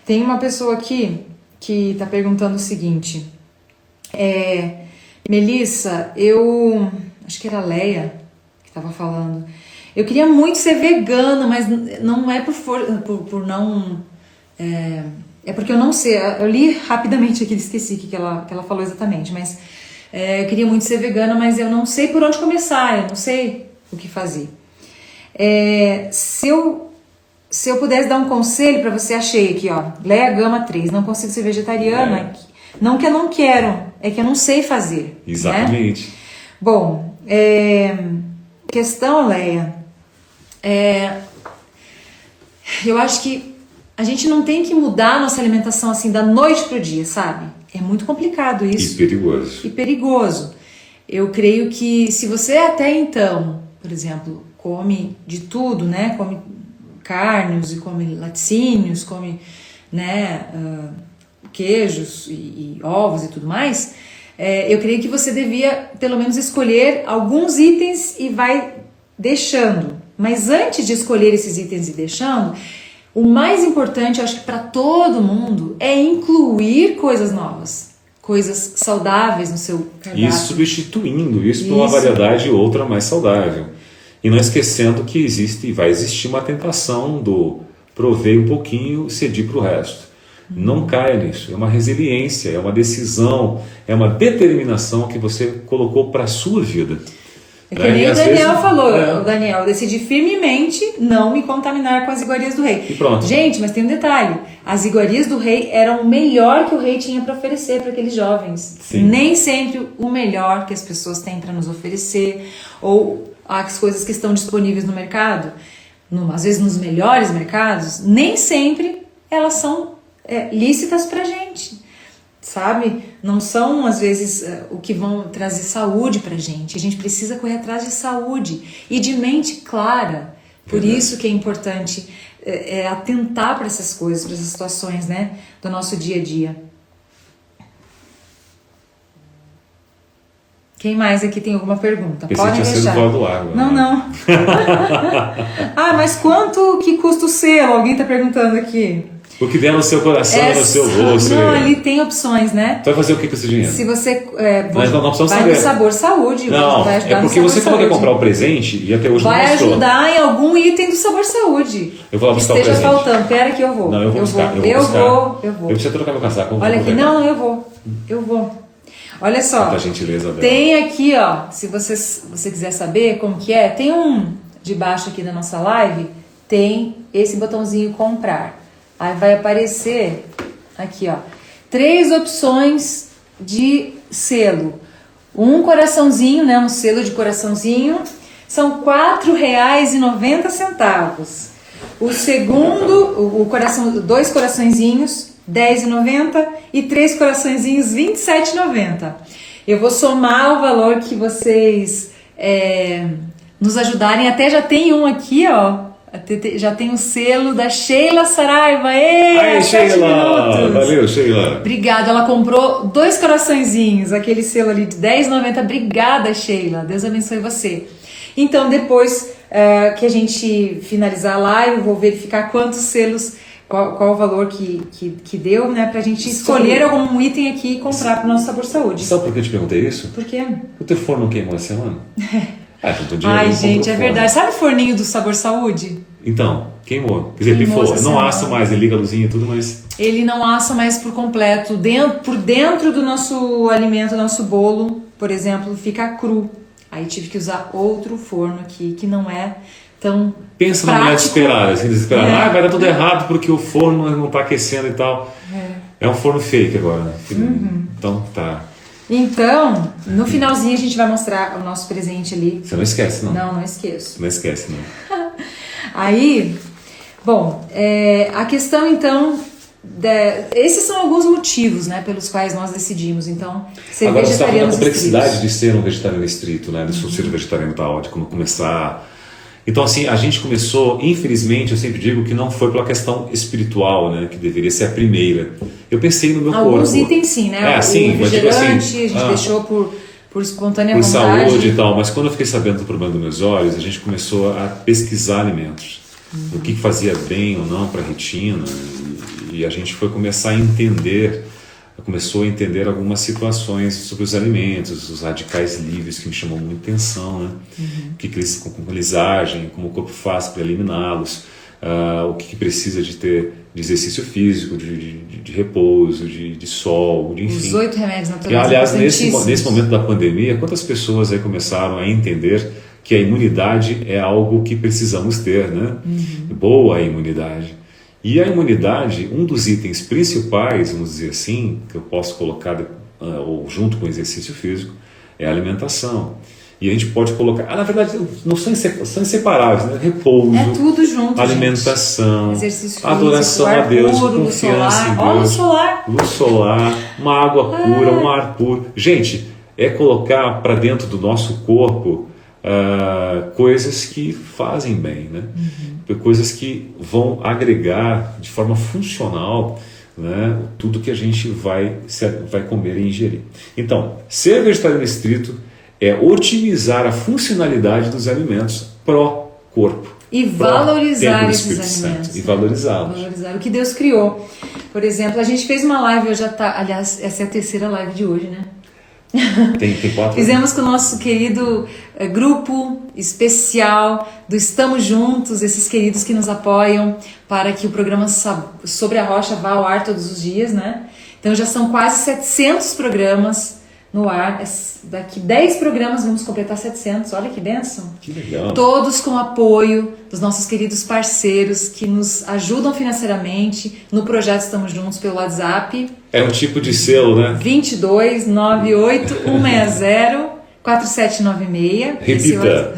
S1: Tem uma pessoa aqui que está perguntando o seguinte: Melissa, acho que era a Leia que estava falando. Eu queria muito ser vegana, mas não é por não... É porque eu não sei, eu li rapidamente aqui, esqueci o que ela falou exatamente, mas eu queria muito ser vegana, mas eu não sei por onde começar, eu não sei o que fazer. Se eu pudesse dar um conselho para você, achei aqui, Leia Gama 3, não consigo ser vegetariana, não que eu não quero, é que eu não sei fazer.
S2: Exatamente.
S1: Né? Bom, questão, Leia, eu acho que a gente não tem que mudar a nossa alimentação assim da noite pro dia, sabe? É muito complicado isso.
S2: E perigoso.
S1: Eu creio que se você até então, por exemplo, come de tudo, né? Come carnes e come laticínios, come, né, queijos e ovos e tudo mais, eu creio que você devia pelo menos escolher alguns itens e vai deixando. Mas antes de escolher esses itens e deixando, o mais importante, eu acho que para todo mundo, é incluir coisas novas, coisas saudáveis no seu cardápio.
S2: E substituindo isso por uma variedade outra mais saudável. E não esquecendo que existe e vai existir uma tentação do prover um pouquinho e cedir para o resto. Não caia nisso. É uma resiliência, é uma decisão, é uma determinação que você colocou para a sua vida.
S1: É que nem o Daniel falou, o Daniel, eu decidi firmemente não me contaminar com as iguarias do rei.
S2: E pronto.
S1: Gente, mas tem um detalhe, as iguarias do rei eram o melhor que o rei tinha para oferecer para aqueles jovens.
S2: Sim.
S1: Nem sempre o melhor que as pessoas têm para nos oferecer, ou as coisas que estão disponíveis no mercado, às vezes nos melhores mercados, nem sempre elas são lícitas pra gente. sabe? Não são, às vezes, o que vão trazer saúde pra gente. A gente precisa correr atrás de saúde e de mente clara. Por isso que é importante atentar para essas coisas, para essas situações, né, do nosso dia a dia. Quem mais aqui tem alguma pergunta? Podem deixar.
S2: Do ar,
S1: não, não. Mas quanto que custa o selo? Alguém está perguntando aqui.
S2: O que der no seu coração, no seu rosto.
S1: Não, ali tem opções, né?
S2: Tu vai fazer o que com esse dinheiro?
S1: Se você
S2: Mas não precisamos
S1: vai
S2: saber.
S1: no Sabor Saúde.
S2: Não,
S1: vai ajudar
S2: é porque você falou que ia comprar o presente e até hoje
S1: vai
S2: não mostrou.
S1: Vai ajudar em algum item do Sabor Saúde.
S2: Eu vou lá buscar o presente.
S1: Esteja faltando. Pera que eu vou.
S2: Não, eu vou buscar.
S1: Eu vou.
S2: Eu preciso trocar meu casaco.
S1: Olha aqui. Não, eu vou. Olha só.
S2: Muita gentileza dela.
S1: Tem aqui, ó. Se você quiser saber como que é, tem debaixo aqui da nossa live, tem esse botãozinho comprar. Aí vai aparecer aqui, ó, 3 opções de selo. Um coraçãozinho, né, um selo de coraçãozinho, são R$4,90. O segundo, dois coraçõezinhos, R$10,90 e 3 coraçõezinhos, R$27,90. Eu vou somar o valor que vocês nos ajudarem. Até já tem um aqui, ó. Já tem o selo da Sheila Saraiva.
S2: Aí, Sheila! Valeu, Sheila!
S1: Obrigada, ela comprou 2 coraçõezinhos, aquele selo ali de R$10,90. Obrigada, Sheila. Deus abençoe você. Então, depois que a gente finalizar a live, eu vou verificar quantos selos, qual o valor que deu, né? Pra gente escolher algum item aqui e comprar pro nosso Sabor Saúde.
S2: Sabe por que eu te perguntei isso?
S1: Por quê?
S2: O teu forno queimou essa semana?
S1: Ai, gente, é verdade. Sabe o forninho do Sabor Saúde?
S2: Então, queimou. Quer dizer, pifou. Não assa mais, ele liga a luzinha e tudo, mas...
S1: Ele não assa mais por completo. Por dentro do nosso alimento, nosso bolo, por exemplo, fica cru. Aí tive que usar outro forno aqui, que não é tão
S2: Pensa
S1: prático.
S2: Na mulher desesperada. Vai dar tudo errado porque o forno não está aquecendo e tal. É um forno fake agora, né? Então, tá...
S1: Então, no finalzinho a gente vai mostrar o nosso presente ali.
S2: Você não esquece, não?
S1: Não esqueço.
S2: Não esquece, não.
S1: Aí, bom, a questão então, esses são alguns motivos, né, pelos quais nós decidimos, então, ser
S2: agora
S1: vegetarianos
S2: a complexidade
S1: estritos.
S2: de ser um vegetariano estrito, né, de ser vegetariano tal, de como começar... Então, assim, a gente começou, infelizmente, eu sempre digo que não foi pela questão espiritual, né, que deveria ser a primeira. Eu pensei no meu corpo.
S1: Alguns itens sim, né?
S2: Sim,
S1: o refrigerante,
S2: assim,
S1: a gente deixou por espontânea
S2: por
S1: vontade.
S2: Saúde e tal, mas quando eu fiquei sabendo do problema dos meus olhos, a gente começou a pesquisar alimentos. O que fazia bem ou não para a retina, e a gente foi começar a entender... Começou a entender algumas situações sobre os alimentos, os radicais livres que me chamam muita atenção, né? Como eles agem, como o corpo faz para eliminá-los, o que precisa de ter de exercício físico, de repouso, de sol, enfim.
S1: Os 8 remédios naturais.
S2: E, aliás, nesse momento da pandemia, quantas pessoas aí começaram a entender que a imunidade é algo que precisamos ter, né? Boa imunidade. E a imunidade, um dos itens principais, vamos dizer assim, que eu posso colocar ou junto com o exercício físico, é a alimentação. E a gente pode colocar... na verdade, não são inseparáveis, né? Repouso,
S1: é tudo junto,
S2: alimentação,
S1: exercício físico,
S2: adoração a Deus,
S1: puro,
S2: confiança em Deus.
S1: Olha o solar.
S2: Luz solar, uma água pura, um ar puro. Gente, é colocar para dentro do nosso corpo coisas que fazem bem, né? Coisas que vão agregar de forma funcional, né, tudo que a gente vai comer e ingerir. Então, ser vegetariano estrito é otimizar a funcionalidade dos alimentos pró-corpo.
S1: E valorizar esses alimentos.
S2: E valorizá-los.
S1: Valorizar o que Deus criou. Por exemplo, a gente fez uma live, aliás, essa é a 3ª live de hoje, né?
S2: Tem 4.
S1: Fizemos com o nosso querido grupo especial do Estamos Juntos, esses queridos que nos apoiam para que o programa Sobre a Rocha vá ao ar todos os dias, né? Então já são quase 700 programas no ar. Daqui 10 programas vamos completar 700. Olha que bênção.
S2: Que legal.
S1: Todos com apoio dos nossos queridos parceiros que nos ajudam financeiramente no projeto Estamos Juntos pelo WhatsApp.
S2: É um tipo de selo, né?
S1: 22 98 160 4796.
S2: Repita.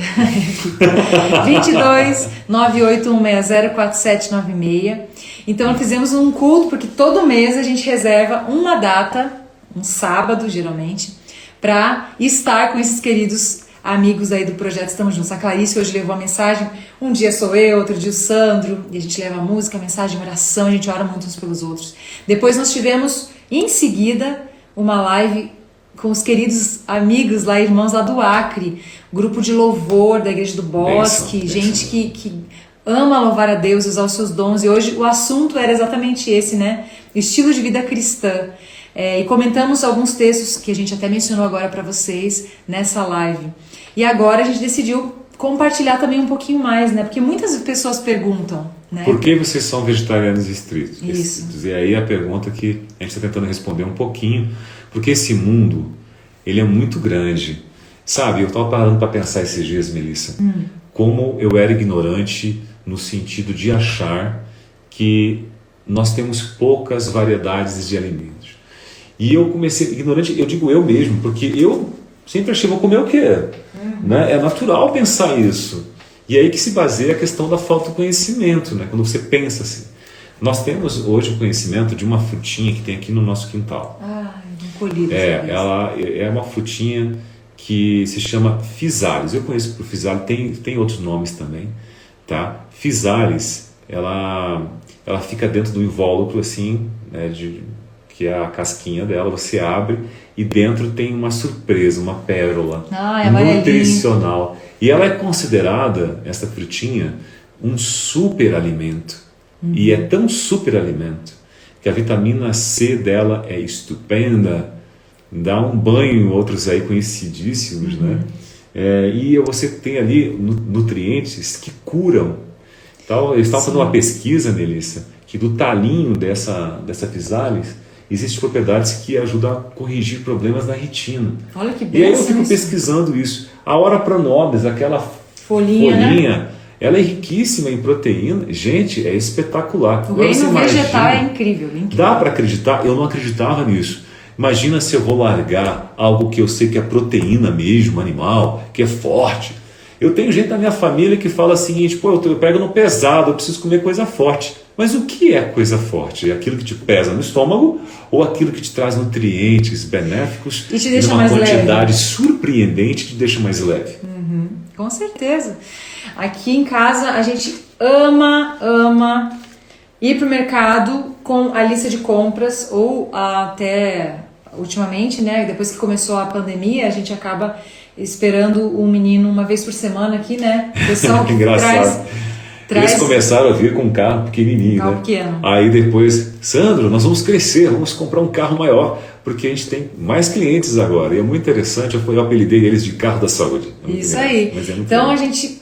S1: 22 98160 4796. Então fizemos um culto, porque todo mês a gente reserva uma data, um sábado geralmente, para estar com esses queridos amigos aí do projeto Estamos Juntos. A Clarice hoje levou a mensagem, um dia sou eu, outro dia o Sandro, e a gente leva a música, a mensagem, a oração, a gente ora muito uns pelos outros. Depois nós tivemos, em seguida, uma live com os queridos amigos lá, irmãos lá do Acre, grupo de louvor da Igreja do Bosque, gente que ama louvar a Deus, usar os seus dons, e hoje o assunto era exatamente esse, né? Estilo de vida cristã. E comentamos alguns textos que a gente até mencionou agora para vocês nessa live. E agora a gente decidiu compartilhar também um pouquinho mais, né? Porque muitas pessoas perguntam, né?
S2: Por que vocês são vegetarianos estritos?
S1: Isso.
S2: E aí a pergunta que a gente está tentando responder um pouquinho, porque esse mundo, ele é muito grande. Sabe, eu estava parando para pensar esses dias, Melissa, como eu era ignorante no sentido de achar que nós temos poucas variedades de alimentos. E eu comecei, ignorante, eu digo eu mesmo, porque eu sempre achei, vou comer o quê? Né? É natural pensar isso. E aí que se baseia a questão da falta de conhecimento, né? Quando você pensa assim. Nós temos hoje o conhecimento de uma frutinha que tem aqui no nosso quintal.
S1: Não colhi.
S2: Ela é uma frutinha que se chama Physalis. Eu conheço por Physalis, tem outros nomes também, tá? Physalis, ela fica dentro do invólucro assim, né, que é a casquinha dela, você abre e dentro tem uma surpresa, uma pérola nutricional. E ela é considerada, essa frutinha, um super alimento. E é tão super alimento que a vitamina C dela é estupenda, dá um banho em outros aí conhecidíssimos, né? E você tem ali nutrientes que curam. Então, eles estavam fazendo uma pesquisa, Melissa, que do talinho dessa Physalis existem propriedades que ajudam a corrigir problemas na retina.
S1: Olha que
S2: bem. E aí eu fico pesquisando isso. A Ora Pronobis, aquela folhinha, né? Ela é riquíssima em proteína. Gente, é espetacular.
S1: O reino vegetal é incrível.
S2: Dá para acreditar? Eu não acreditava nisso. Imagina se eu vou largar algo que eu sei que é proteína mesmo, animal, que é forte. Eu tenho gente da minha família que fala o seguinte, eu pego no pesado, eu preciso comer coisa forte. Mas o que é coisa forte? É aquilo que te pesa no estômago ou aquilo que te traz nutrientes benéficos
S1: e te deixa
S2: numa
S1: mais
S2: quantidade
S1: leve.
S2: Surpreendente, te deixa mais leve?
S1: Com certeza. Aqui em casa a gente ama ir pro mercado com a lista de compras, ou até ultimamente, né, depois que começou a pandemia, a gente acaba esperando um menino uma vez por semana aqui, né? O pessoal
S2: que engraçado. Eles começaram a vir com um carro pequenininho,
S1: carro
S2: né?
S1: pequeno.
S2: Aí depois, Sandro, nós vamos crescer, vamos comprar um carro maior, porque a gente tem mais clientes agora. E é muito interessante, eu apelidei eles de carro da saúde.
S1: Isso aí. Então a gente,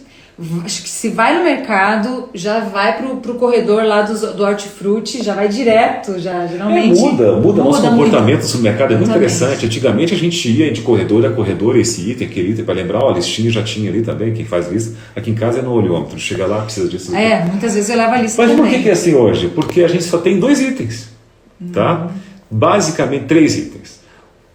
S1: acho que se vai no mercado, já vai pro corredor lá do hortifruti, já vai direto, já geralmente.
S2: Muda nosso comportamento no mercado, é muito interessante. Antigamente a gente ia de corredor a corredor, esse item, aquele item, para lembrar, ó, a listinha já tinha ali também, quem faz lista. Aqui em casa é no olhômetro, chega lá, precisa disso.
S1: Muitas vezes eu levo a lista
S2: Mas
S1: também.
S2: por que é assim hoje? Porque a gente só tem 2 itens, tá? Basicamente 3 itens.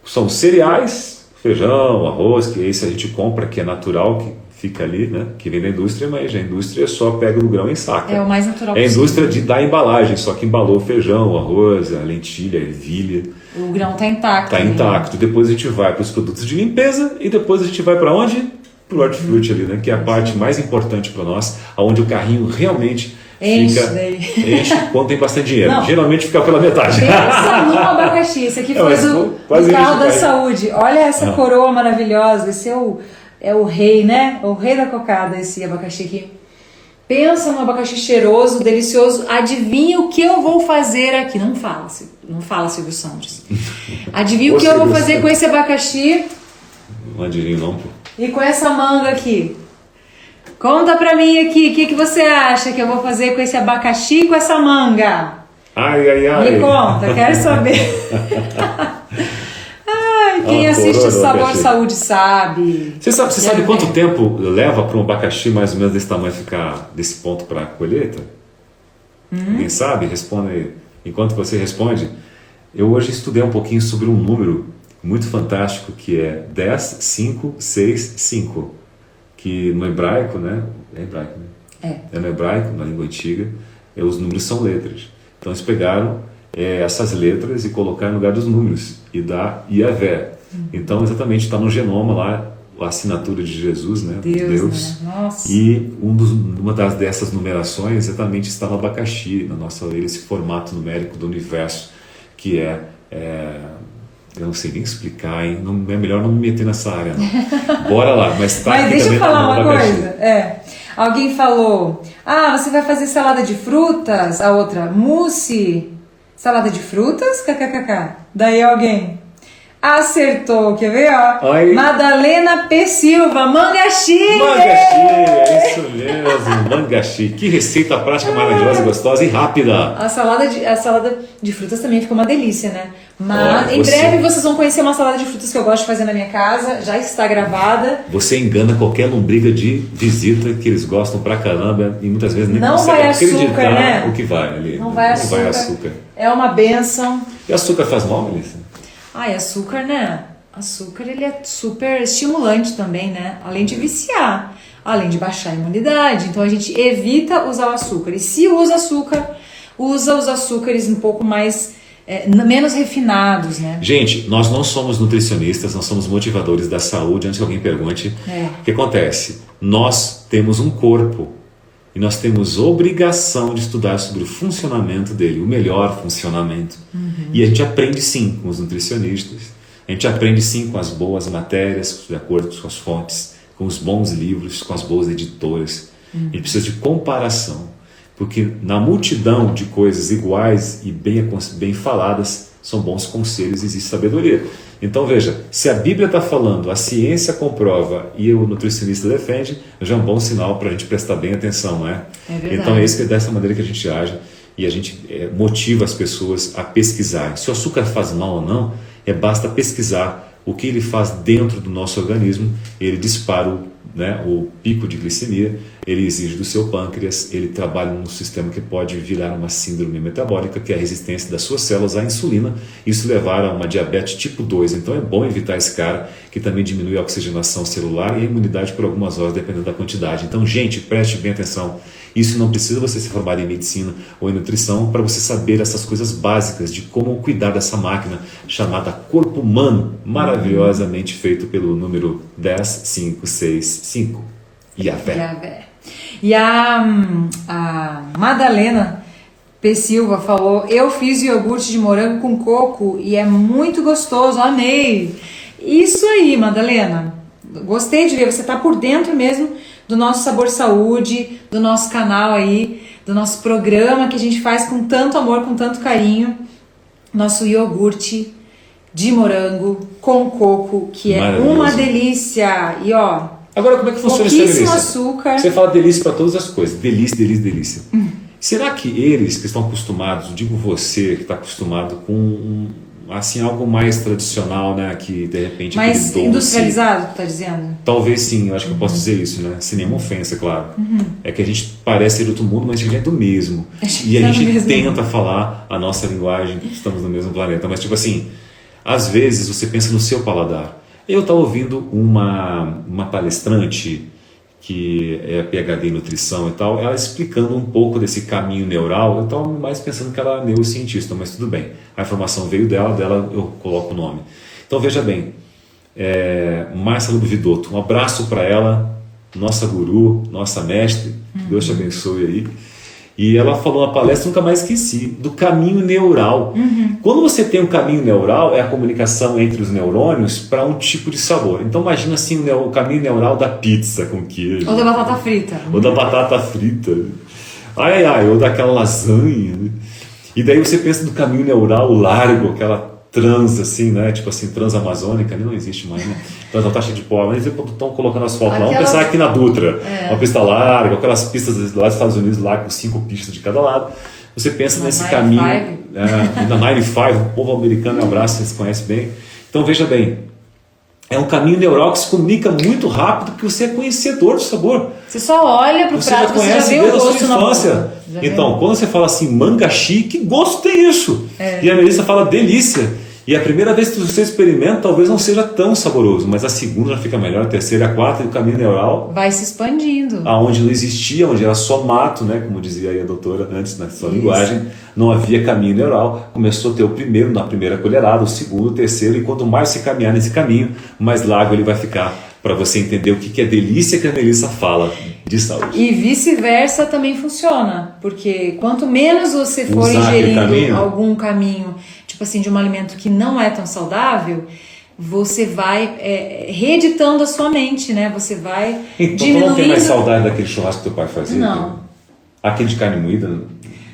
S2: São cereais, feijão, arroz, que esse a gente compra, que é natural, que fica ali, né? Que vem da indústria, mas a indústria só pega o grão e saca.
S1: É o mais natural
S2: possível. É a indústria da embalagem, só que embalou o feijão, o arroz, a lentilha, a ervilha.
S1: O grão está intacto.
S2: Está intacto. Depois a gente vai para os produtos de limpeza e depois a gente vai para onde? Para o hortifruti ali, né? Que é a parte mais importante para nós, onde o carrinho realmente enche quando tem bastante dinheiro.
S1: Não.
S2: Geralmente fica pela metade.
S1: Pensa no abacaxi. Esse aqui foi do carro da saúde. Olha essa coroa maravilhosa. Esse é o rei, né? O rei da cocada, esse abacaxi aqui. Pensa no abacaxi cheiroso, delicioso. Adivinha o que eu vou fazer aqui? Não fala, Silvio Santos. Adivinha o que eu vou fazer com esse abacaxi?
S2: Não adivinho não, pô.
S1: E com essa manga aqui? Conta pra mim aqui, o que você acha que eu vou fazer com esse abacaxi e com essa manga?
S2: Ai.
S1: Me conta, quero saber. Quem assiste o Sabor Saúde sabe.
S2: Você sabe quanto tempo leva para um abacaxi mais ou menos desse tamanho ficar desse ponto para a colheita? Alguém sabe? Responda aí. Enquanto você responde, eu hoje estudei um pouquinho sobre um número muito fantástico, que é 10, 5, 6, 5. Que no hebraico, né? É hebraico, né? É no hebraico, na língua antiga, os números são letras. Então eles pegaram essas letras e colocaram no lugar dos números, e dá Yavé. Então exatamente está no genoma lá, a assinatura de Jesus, né?
S1: Deus. Né? Nossa.
S2: E uma dessas numerações exatamente está no abacaxi, na nossa orelha, esse formato numérico do universo, que eu não sei nem explicar, hein? Não, é melhor não me meter nessa área, não. Bora lá, mas tá.
S1: Mas deixa eu falar uma coisa. Alguém falou, você vai fazer salada de frutas? A outra, mousse, salada de frutas? KKKK. Daí alguém acertou, quer ver? Ó?
S2: Oi.
S1: Madalena P. Silva, Mangaxi!
S2: É isso mesmo, Mangaxi. Que receita prática, maravilhosa, gostosa e rápida.
S1: A salada de frutas também fica uma delícia, né? Mas em breve vocês vão conhecer uma salada de frutas que eu gosto de fazer na minha casa, já está gravada.
S2: Você engana qualquer lombriga de visita, que eles gostam pra caramba, e muitas vezes nem conseguem acreditar, né? O que vai ali.
S1: Não vai açúcar. É uma bênção.
S2: E açúcar faz mal, Melissa?
S1: E açúcar, né? Açúcar, ele é super estimulante também, né? Além de viciar, além de baixar a imunidade. Então a gente evita usar o açúcar. E se usa açúcar, usa os açúcares um pouco mais, menos refinados, né?
S2: Gente, nós não somos nutricionistas, nós somos motivadores da saúde. Antes que alguém pergunte, o que acontece? Nós temos um corpo e nós temos obrigação de estudar sobre o funcionamento dele, o melhor funcionamento. E a gente aprende sim com os nutricionistas, a gente aprende sim com as boas matérias, de acordo com as fontes, com os bons livros, com as boas editoras. A gente precisa de comparação, porque na multidão de coisas iguais e bem faladas, são bons conselhos e existe sabedoria. Então veja, se a Bíblia está falando, a ciência comprova e o nutricionista defende, já é um bom sinal para a gente prestar bem atenção, não é? Então é dessa maneira que a gente age e a gente motiva as pessoas a pesquisar. Se o açúcar faz mal ou não, basta pesquisar o que ele faz dentro do nosso organismo. Ele dispara o pico de glicemia, ele exige do seu pâncreas, ele trabalha num sistema que pode virar uma síndrome metabólica, que é a resistência das suas células à insulina, isso levar a uma diabetes tipo 2. Então é bom evitar esse cara, que também diminui a oxigenação celular e a imunidade por algumas horas, dependendo da quantidade. Então, gente, preste bem atenção. Isso não precisa você se formar em medicina ou em nutrição para você saber essas coisas básicas de como cuidar dessa máquina chamada corpo humano, maravilhosamente feito pelo número 10, 5, 6, 5. Yavé.
S1: E a Madalena P. Silva falou, eu fiz iogurte de morango com coco e é muito gostoso, amei. Isso aí, Madalena. Gostei de ver, você está por dentro mesmo do nosso Sabor Saúde, do nosso canal aí, do nosso programa que a gente faz com tanto amor, com tanto carinho. Nosso iogurte de morango com coco, que é uma delícia. E
S2: agora, como é que funciona essa delícia?
S1: Pouquíssimo açúcar.
S2: Você fala delícia para todas as coisas. Delícia. Será que eles que estão acostumados, digo você que está acostumado com assim, algo mais tradicional, né? Que de repente
S1: mais industrializado, tu tá dizendo?
S2: Talvez sim, eu acho que eu posso dizer isso, né? Sem nenhuma ofensa, claro. É que a gente parece ser de outro mundo, mas a gente é do mesmo. E a gente tenta falar a nossa linguagem, estamos no mesmo planeta. Mas tipo assim, às vezes você pensa no seu paladar. Eu estava ouvindo uma palestrante que é PhD em nutrição e tal, ela explicando um pouco desse caminho neural. Eu estava mais pensando que ela é neurocientista, mas tudo bem. A informação veio dela eu coloco o nome. Então veja bem, Marcela Vidotto, um abraço para ela, nossa guru, nossa mestre, Deus te abençoe aí. E ela falou na palestra, nunca mais esqueci, do caminho neural. Quando você tem um caminho neural, é a comunicação entre os neurônios para um tipo de sabor. Então imagina assim o caminho neural da pizza com queijo.
S1: Ou da batata frita.
S2: Ou da batata frita. Ou daquela lasanha. E daí você pensa no caminho neural largo, aquela trans assim, né? Tipo assim, transamazônica, não existe mais, né? Então tá cheio de pó, mas estão colocando asfalto lá. Vamos pensar aqui na Dutra, uma pista larga, aquelas pistas lá dos Estados Unidos lá com 5 pistas de cada lado. Você pensa nesse caminho, na 95, o povo americano, um abraço, vocês conhecem bem. Então veja bem, é um caminho neural que se comunica muito rápido, porque você é conhecedor do sabor.
S1: Você só olha pro prato, você já vê o gosto na boca.
S2: Então, quando você fala assim, mangaxi, que gosto tem isso? E a Melissa fala delícia. E a primeira vez que você experimenta, talvez não seja tão saboroso, mas a segunda já fica melhor, a terceira, a quarta, e o caminho neural
S1: vai se expandindo.
S2: Aonde não existia, onde era só mato, né? Como dizia aí a doutora antes na sua linguagem, não havia caminho neural. Começou a ter o primeiro, na primeira colherada, o segundo, o terceiro, e quanto mais se caminhar nesse caminho, mais largo ele vai ficar, para você entender o que é delícia que a Melissa fala de saúde.
S1: E vice-versa também funciona, porque quanto menos você for
S2: usar
S1: ingerindo algum caminho, tipo assim, de um alimento que não é tão saudável, você vai reeditando a sua mente, né? Você vai
S2: então,
S1: diminuindo...
S2: Então não tem mais saudade daquele churrasco que teu pai fazia?
S1: Não.
S2: Aquele de carne moída?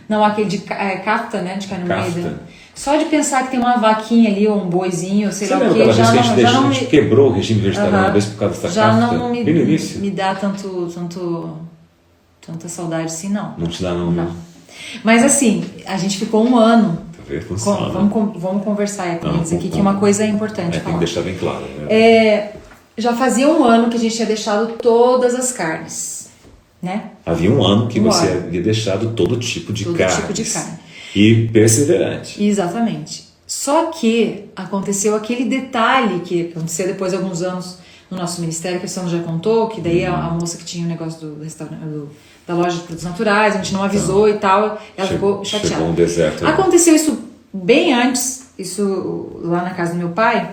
S1: Não, aquele de kafta, né? De carne moída. Só de pensar que tem uma vaquinha ali, ou um boizinho, ou sei lá o que,
S2: já não... A gente quebrou o regime vegetariano uma vez por causa dessa
S1: já
S2: kafta?
S1: Não me dá tanta saudade assim, não.
S2: Não te dá não.
S1: Mas assim, a gente ficou um ano.
S2: Vamos
S1: conversar com eles aqui, que é uma coisa importante falar.
S2: Tem que deixar bem claro. Né?
S1: Já fazia um ano que a gente tinha deixado todas as carnes, né?
S2: Havia um ano que você havia deixado todo tipo de carne.
S1: Todo tipo de carne.
S2: E perseverante.
S1: Exatamente. Só que aconteceu aquele detalhe que aconteceu depois de alguns anos no nosso ministério, que a Sandra já contou, que daí a moça que tinha o negócio do restaurante, da loja de produtos naturais, a gente não avisou e tal, ela ficou chateada.
S2: Chegou um deserto.
S1: Aconteceu isso bem antes, isso lá na casa do meu pai.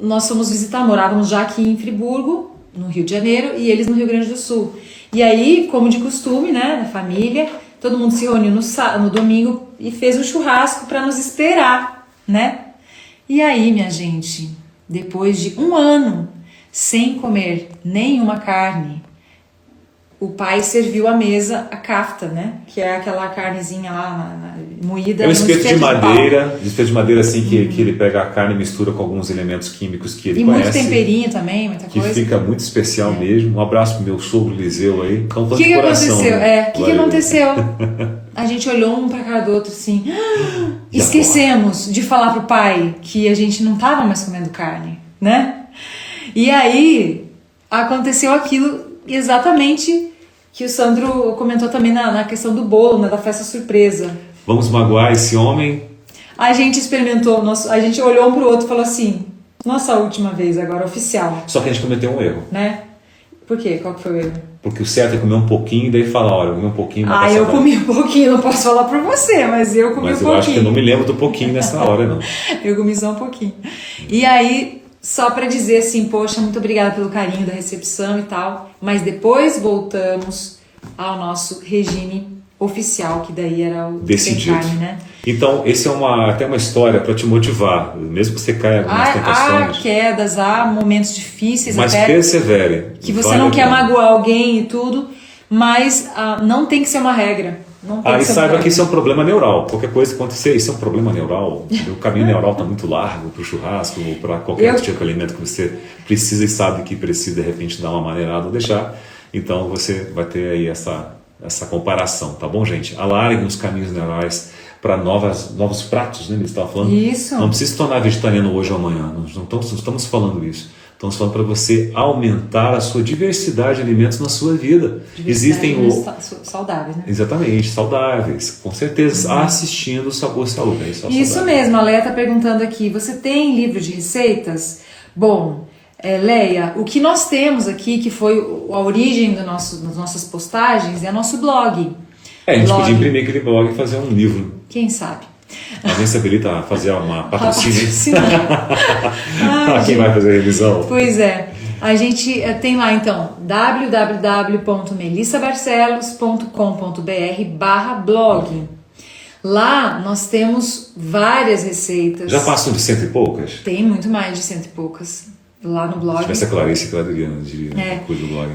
S1: Nós fomos visitar, morávamos já aqui em Friburgo, no Rio de Janeiro, e eles no Rio Grande do Sul. E aí, como de costume, né, na família, todo mundo se reuniu no domingo e fez um churrasco para nos esperar, né? E aí, minha gente, depois de um ano sem comer nenhuma carne, o pai serviu à mesa a kafta, né? Que é aquela carnezinha lá moída.
S2: É um espeto de madeira assim que ele pega a carne e mistura com alguns elementos químicos que ele conhece.
S1: E muito temperinho também, muita coisa.
S2: Que fica muito especial mesmo. Um abraço pro meu sogro Liseu aí.
S1: O que aconteceu? O que aconteceu? A gente olhou um pra cara do outro assim. Esquecemos de falar pro pai que a gente não tava mais comendo carne, né? E aí aconteceu aquilo exatamente que o Sandro comentou também na questão do bolo, né, da festa surpresa.
S2: Vamos magoar esse homem?
S1: A gente experimentou, a gente olhou um pro outro e falou assim, nossa última vez agora, oficial.
S2: Só que a gente cometeu um erro.
S1: Né? Por quê? Qual que foi o erro?
S2: Porque o certo é comer um pouquinho e daí falar, olha, eu comi um pouquinho.
S1: Eu comi um pouquinho, não posso falar por você, mas eu comi um pouquinho.
S2: Mas eu acho que eu não me lembro do pouquinho nessa hora, não.
S1: Eu comi só um pouquinho. E aí... Só para dizer assim, poxa, muito obrigada pelo carinho da recepção e tal, mas depois voltamos ao nosso regime oficial, que daí era o
S2: decidido.
S1: Sem carne, né?
S2: Então, esse é até uma história para te motivar, mesmo que você caia em algumas tentações.
S1: Há quedas, há momentos difíceis,
S2: mas
S1: até
S2: persevere.
S1: Que você não quer magoar alguém e tudo, mas não tem que ser uma regra.
S2: E saiba que isso é um problema neural. Qualquer coisa que acontecer, isso é um problema neural. O caminho neural está muito largo para o churrasco ou para qualquer tipo de alimento que você precisa e sabe que precisa de repente dar uma maneirada ou deixar. Então você vai ter aí essa comparação, tá bom, gente? Alarguem os caminhos neurais para novos pratos, né? Ele estava falando.
S1: Isso.
S2: Não precisa se tornar vegetariano hoje ou amanhã. Não estamos falando isso. Estamos falando para você aumentar a sua diversidade de alimentos na sua vida. Existem
S1: saudáveis, né?
S2: Exatamente, saudáveis, com certeza, assistindo o Sabor Saúde.
S1: Isso mesmo, a Leia está perguntando aqui, você tem livro de receitas? Bom, Leia, o que nós temos aqui, que foi a origem das nossas postagens, é nosso blog.
S2: A gente podia imprimir aquele blog e fazer um livro.
S1: Quem sabe?
S2: Alguém se habilita a fazer uma patrocínio? Quem
S1: gente.
S2: vai fazer a revisão?
S1: Pois é. A gente tem lá então www.melissabarcelos.com.br/blog. Lá nós temos várias receitas.
S2: Já passam de 100 e poucas?
S1: Tem muito mais de 100 e poucas lá no blog.
S2: Se tivesse a Clarice e a Adriana, diria, coisa do blog.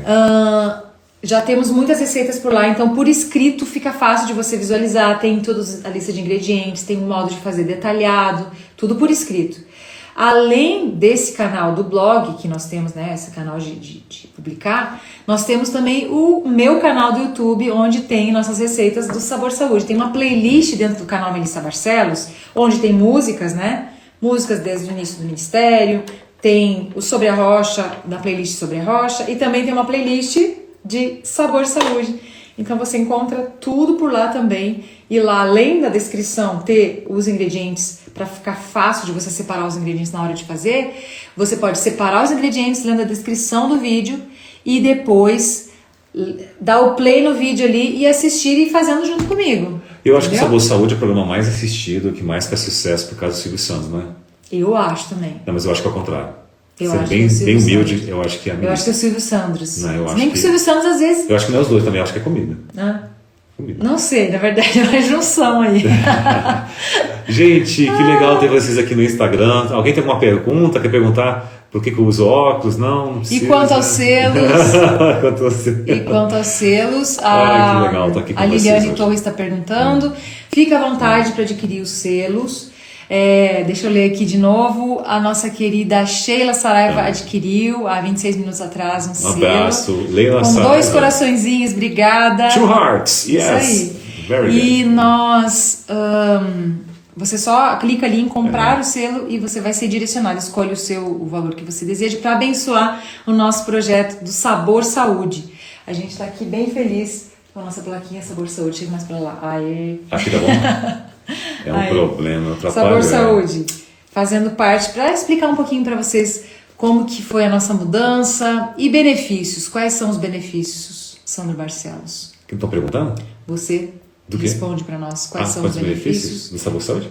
S1: Já temos muitas receitas por lá, então por escrito fica fácil de você visualizar, tem toda a lista de ingredientes, tem um modo de fazer detalhado, tudo por escrito. Além desse canal do blog, que nós temos, né, esse canal de publicar, nós temos também o meu canal do YouTube, onde tem nossas receitas do Sabor Saúde. Tem uma playlist dentro do canal Melissa Barcelos, onde tem músicas, né, músicas desde o início do ministério, tem o Sobre a Rocha, da playlist Sobre a Rocha, e também tem uma playlist de Sabor Saúde. Então você encontra tudo por lá também. E lá, além da descrição, ter os ingredientes para ficar fácil de você separar os ingredientes na hora de fazer, você pode separar os ingredientes lendo a descrição do vídeo e depois dar o play no vídeo ali e assistir e fazendo junto comigo.
S2: Eu acho que o
S1: entendeu?
S2: Sabor Saúde é o programa mais assistido, que mais faz sucesso por causa do Silvio Santos, não é?
S1: Eu acho também.
S2: Não, mas eu acho que é o contrário.
S1: Eu
S2: Ser
S1: acho
S2: bem,
S1: que é o Silvio
S2: bem humilde,
S1: Santos.
S2: eu acho que é a
S1: Eu acho que é o Silvio Santos.
S2: Não, eu
S1: Se
S2: acho
S1: bem que o
S2: que-
S1: Silvio Santos às vezes...
S2: Eu acho que não é os dois também, eu acho que é comida.
S1: Ah,
S2: Comida.
S1: não sei, na verdade é uma junção aí.
S2: Gente, que legal ter vocês aqui no Instagram. Alguém tem alguma pergunta? Quer perguntar por que eu uso óculos? Não precisa.
S1: E quanto aos selos...
S2: Quanto aos selos.
S1: E quanto aos selos,
S2: Ai, que legal, tô aqui com
S1: a
S2: vocês
S1: Liliane
S2: hoje.
S1: Torres está perguntando. Fica à vontade para adquirir os selos. Deixa eu ler aqui de novo. A nossa querida Sheila Saraiva adquiriu há 26 minutos atrás um
S2: Um
S1: selo.
S2: abraço. Leila
S1: Com
S2: Saraiva.
S1: 2 coraçõezinhos, obrigada.
S2: Two hearts, yes.
S1: Isso aí.
S2: Very
S1: E
S2: good.
S1: nós... você só clica ali em comprar o selo e você vai ser direcionado. Escolhe o valor que você deseja para abençoar o nosso projeto do Sabor Saúde. A gente está aqui bem feliz com a nossa plaquinha Sabor Saúde. Chega mais para lá. Aê.
S2: Aqui tá bom? É um
S1: Aí.
S2: problema, eu atrapalho.
S1: Sabor Saúde. Fazendo parte para explicar um pouquinho para vocês como que foi a nossa mudança e benefícios. Quais são os benefícios, Sandro Barcelos?
S2: Que estão perguntando?
S1: Você
S2: Do quê?
S1: responde para nós quais são os
S2: quais
S1: benefícios
S2: do Sabor Saúde?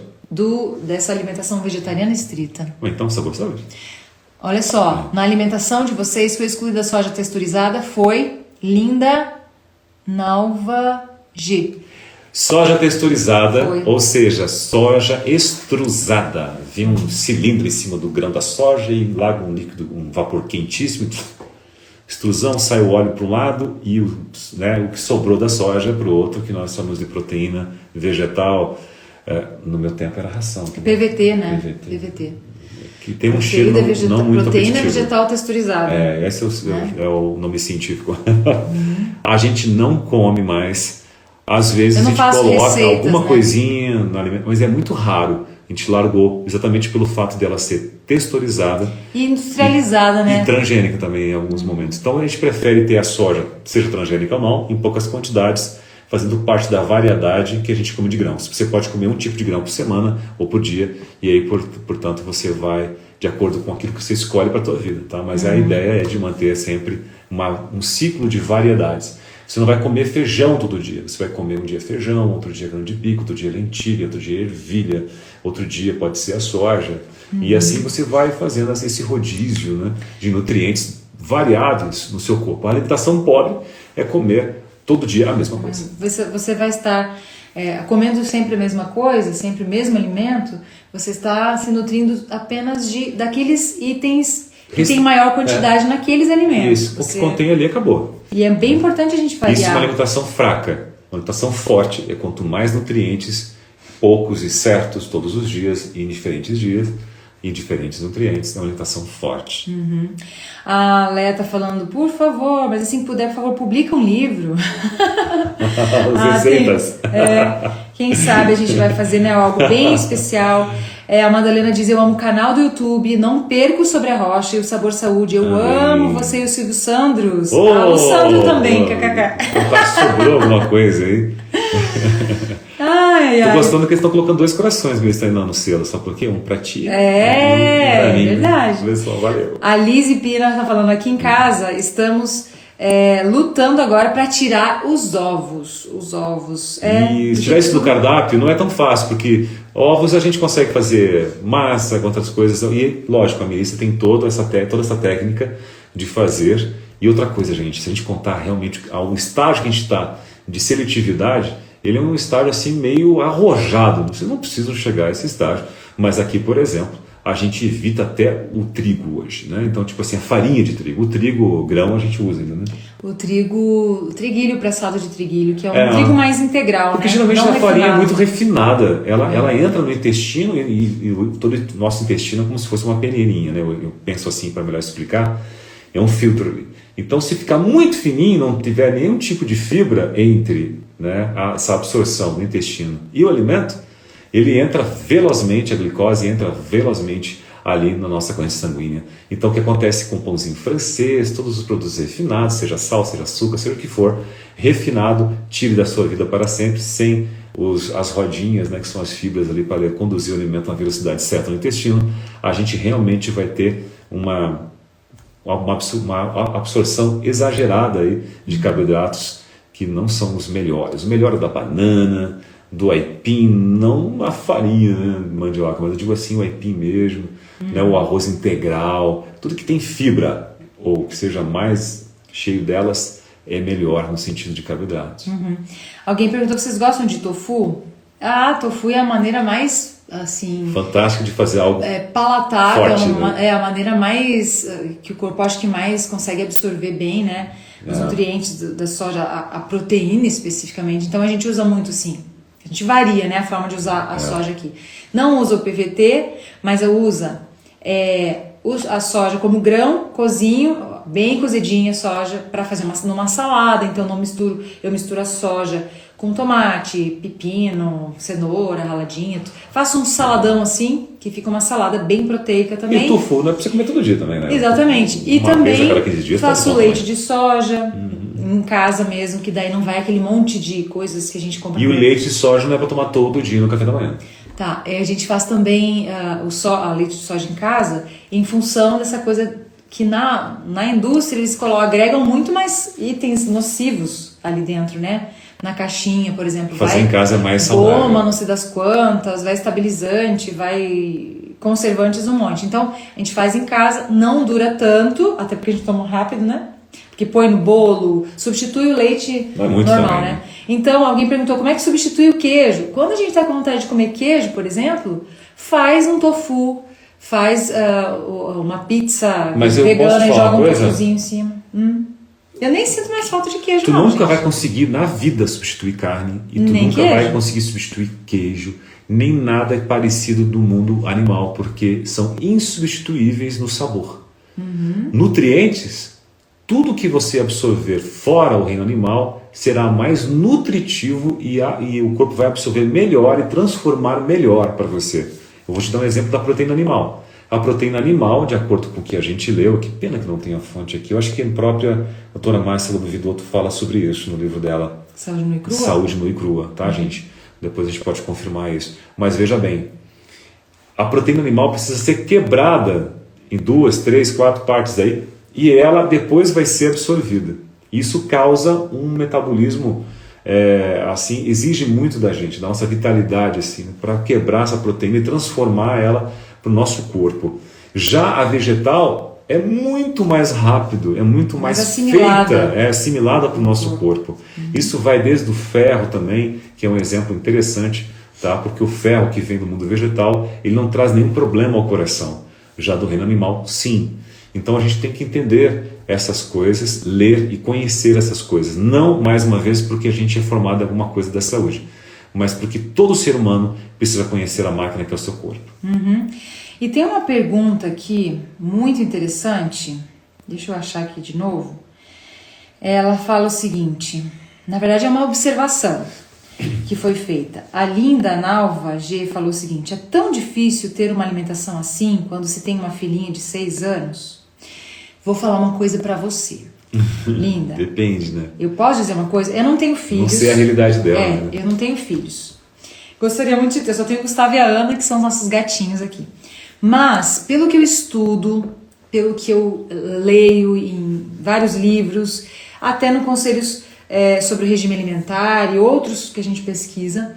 S1: dessa alimentação vegetariana estrita.
S2: Ou então Sabor Saúde?
S1: Olha só, na alimentação de vocês foi excluída a soja texturizada, foi Linda Nalva G.
S2: Soja texturizada,
S1: Foi.
S2: ou seja, soja extrusada. Vem um cilindro em cima do grão da soja e larga um líquido, um vapor quentíssimo. Extrusão, sai o óleo para um lado e o que sobrou da soja para o outro, que nós chamamos de proteína vegetal. No meu tempo era ração.
S1: PVT, né?
S2: PVT. Que tem um cheiro
S1: Proteína
S2: não muito
S1: proteína
S2: apetitivo.
S1: vegetal texturizada.
S2: Esse é o nome científico. A gente não come mais. Às vezes
S1: Eu
S2: a
S1: não
S2: gente
S1: faço
S2: coloca
S1: receitas,
S2: alguma
S1: né?
S2: coisinha no alimento, mas é muito raro. A gente largou exatamente pelo fato dela ser texturizada
S1: E industrializada, né?
S2: e transgênica também em alguns momentos. Então a gente prefere ter a soja, seja transgênica ou não, em poucas quantidades, fazendo parte da variedade que a gente come de grãos. Você pode comer um tipo de grão por semana ou por dia, e aí, portanto, você vai de acordo com aquilo que você escolhe para a tua vida. Tá? Mas a ideia é de manter sempre um ciclo de variedades. Você não vai comer feijão todo dia. Você vai comer um dia feijão, outro dia grão de bico, outro dia lentilha, outro dia ervilha, outro dia pode ser a soja. E assim você vai fazendo esse rodízio, né, de nutrientes variados no seu corpo. A alimentação pobre é comer todo dia a mesma coisa.
S1: Você vai estar comendo sempre a mesma coisa, sempre o mesmo alimento, você está se nutrindo apenas daqueles itens que
S2: Isso,
S1: tem maior quantidade naqueles alimentos.
S2: Isso, o que contém ali acabou.
S1: E é bem importante a gente
S2: Isso é uma
S1: variar.
S2: alimentação fraca. Uma alimentação forte é quanto mais nutrientes, poucos e certos todos os dias, e em diferentes dias, e diferentes nutrientes, é uma alimentação forte.
S1: A Léa tá falando, por favor, mas assim que puder, por favor, publica um livro.
S2: As receitas.
S1: Quem sabe a gente vai fazer, né, algo bem especial. A Madalena diz, eu amo o canal do YouTube, não perco Sobre a Rocha e o Sabor Saúde. Eu amo você e o Silvio Sandros. O Sandro também, kkk.
S2: Sobrou alguma coisa aí.
S1: Ai,
S2: Tô
S1: ai.
S2: gostando que eles estão colocando 2 corações mesmo aí no selo, só porque um pra ti.
S1: É,
S2: pra mim.
S1: verdade.
S2: Pessoal, valeu.
S1: A Lizy Pina tá falando, aqui em casa estamos lutando agora para tirar os ovos. Os ovos.
S2: E se tiver isso no cardápio, não é tão fácil, porque ovos a gente consegue fazer massa com outras coisas. E, lógico, a Melissa tem toda essa técnica de fazer. E outra coisa, gente, se a gente contar realmente ao estágio que a gente está de seletividade, ele é um estágio assim meio arrojado. Vocês não precisam chegar a esse estágio. Mas aqui, por exemplo, a gente evita até o trigo hoje, né? Então, tipo assim, a farinha de trigo. O trigo, o grão, a gente usa ainda, né?
S1: O triguilho pressado de triguilho, que é um trigo mais integral,
S2: porque
S1: né?
S2: geralmente
S1: Não
S2: a farinha é
S1: refinado.
S2: muito refinada. Ela entra no intestino e todo o nosso intestino é como se fosse uma peneirinha, né? Eu penso assim, para melhor explicar, é um filtro ali. Então, se ficar muito fininho, não tiver nenhum tipo de fibra entre, né, essa absorção do intestino e o alimento, ele entra velozmente, a glicose entra velozmente ali na nossa corrente sanguínea. Então o que acontece com o pãozinho francês, todos os produtos refinados, seja sal, seja açúcar, seja o que for, refinado, tire da sua vida para sempre, sem as rodinhas, né, que são as fibras ali para conduzir o alimento a uma velocidade certa no intestino, a gente realmente vai ter uma absorção exagerada aí de carboidratos que não são os melhores. O melhor é da banana, do aipim, não a farinha, né, mandioca, mas eu digo assim, o aipim mesmo, né, o arroz integral, tudo que tem fibra, ou que seja mais cheio delas, é melhor no sentido de carboidratos.
S1: Alguém perguntou se vocês gostam de tofu? Tofu é a maneira mais, assim...
S2: fantástico de fazer algo
S1: palatável,
S2: forte, né?
S1: É a maneira mais... que o corpo acho que mais consegue absorver bem, né? Os nutrientes da soja, a proteína especificamente. Então a gente usa muito, sim. A gente varia, né, a forma de usar a soja aqui. Não usa o PVT, mas eu uso a soja como grão, cozinho, bem cozidinha a soja para fazer numa salada. Então eu misturo a soja com tomate, pepino, cenoura, raladinha. Faço um saladão assim, que fica uma salada bem proteica também.
S2: E o tofu não é para você comer todo dia também, né?
S1: Exatamente. E
S2: uma
S1: também
S2: vez a cada 15 dias
S1: faço
S2: tá
S1: leite de soja em casa mesmo, que daí não vai aquele monte de coisas que a gente compra.
S2: E o leite de soja não é para tomar todo dia no café da manhã.
S1: Tá, a gente faz também a leite de soja em casa em função dessa coisa que na indústria eles agregam muito mais itens nocivos ali dentro, né? Na caixinha, por exemplo.
S2: Fazer em casa é mais saudável.
S1: Goma, não sei das quantas, vai estabilizante, vai conservantes, um monte. Então, a gente faz em casa, não dura tanto, até porque a gente toma rápido, né? Porque põe no bolo, substitui o leite normal,
S2: também,
S1: né? Então, alguém perguntou como é que substitui o queijo. Quando a gente está com vontade de comer queijo, por exemplo, faz um tofu, faz uma pizza vegana e joga um tofuzinho em cima. Eu nem sinto mais falta de queijo,
S2: Tu
S1: não,
S2: nunca
S1: gente.
S2: vai conseguir na vida substituir carne e tu
S1: Nem
S2: nunca
S1: queijo.
S2: vai conseguir substituir queijo, nem nada parecido do mundo animal, porque são insubstituíveis no sabor. Nutrientes, tudo que você absorver fora o reino animal será mais nutritivo e o corpo vai absorver melhor e transformar melhor para você. Eu vou te dar um exemplo da proteína animal. A proteína animal, de acordo com o que a gente leu, que pena que não tem a fonte aqui, eu acho que a própria doutora Márcia Vidotto fala sobre isso no livro dela.
S1: Saúde nua e crua?
S2: Saúde nua e crua, tá, gente? Depois a gente pode confirmar isso. Mas veja bem, a proteína animal precisa ser quebrada em 2, 3, 4 partes aí, e ela depois vai ser absorvida. Isso causa um metabolismo, assim, exige muito da gente, da nossa vitalidade, assim, para quebrar essa proteína e transformar ela para o nosso corpo. Já a vegetal é muito mais rápido, é muito mais
S1: assimilada.
S2: feita, é assimilada para o nosso corpo. Isso vai desde o ferro também, que é um exemplo interessante, tá? Porque o ferro que vem do mundo vegetal, ele não traz nenhum problema ao coração. Já do reino animal, sim. Então a gente tem que entender essas coisas, ler e conhecer essas coisas. Não, mais uma vez, porque a gente é formado em alguma coisa da saúde, mas porque todo ser humano precisa conhecer a máquina que é o seu corpo.
S1: E tem uma pergunta aqui muito interessante, deixa eu achar aqui de novo. Ela fala o seguinte, na verdade é uma observação que foi feita. A Linda Nalva G falou o seguinte, é tão difícil ter uma alimentação assim quando se tem uma filhinha de 6 anos? Vou falar uma coisa pra você, Linda.
S2: Depende, né?
S1: Eu posso dizer uma coisa? Eu não tenho filhos.
S2: Não sei a realidade dela. Né?
S1: Eu não tenho filhos. Gostaria muito de ter, só tenho o Gustavo e a Ana, que são os nossos gatinhos aqui. Mas, pelo que eu estudo, pelo que eu leio em vários livros, até no Conselhos sobre o Regime Alimentar e outros que a gente pesquisa,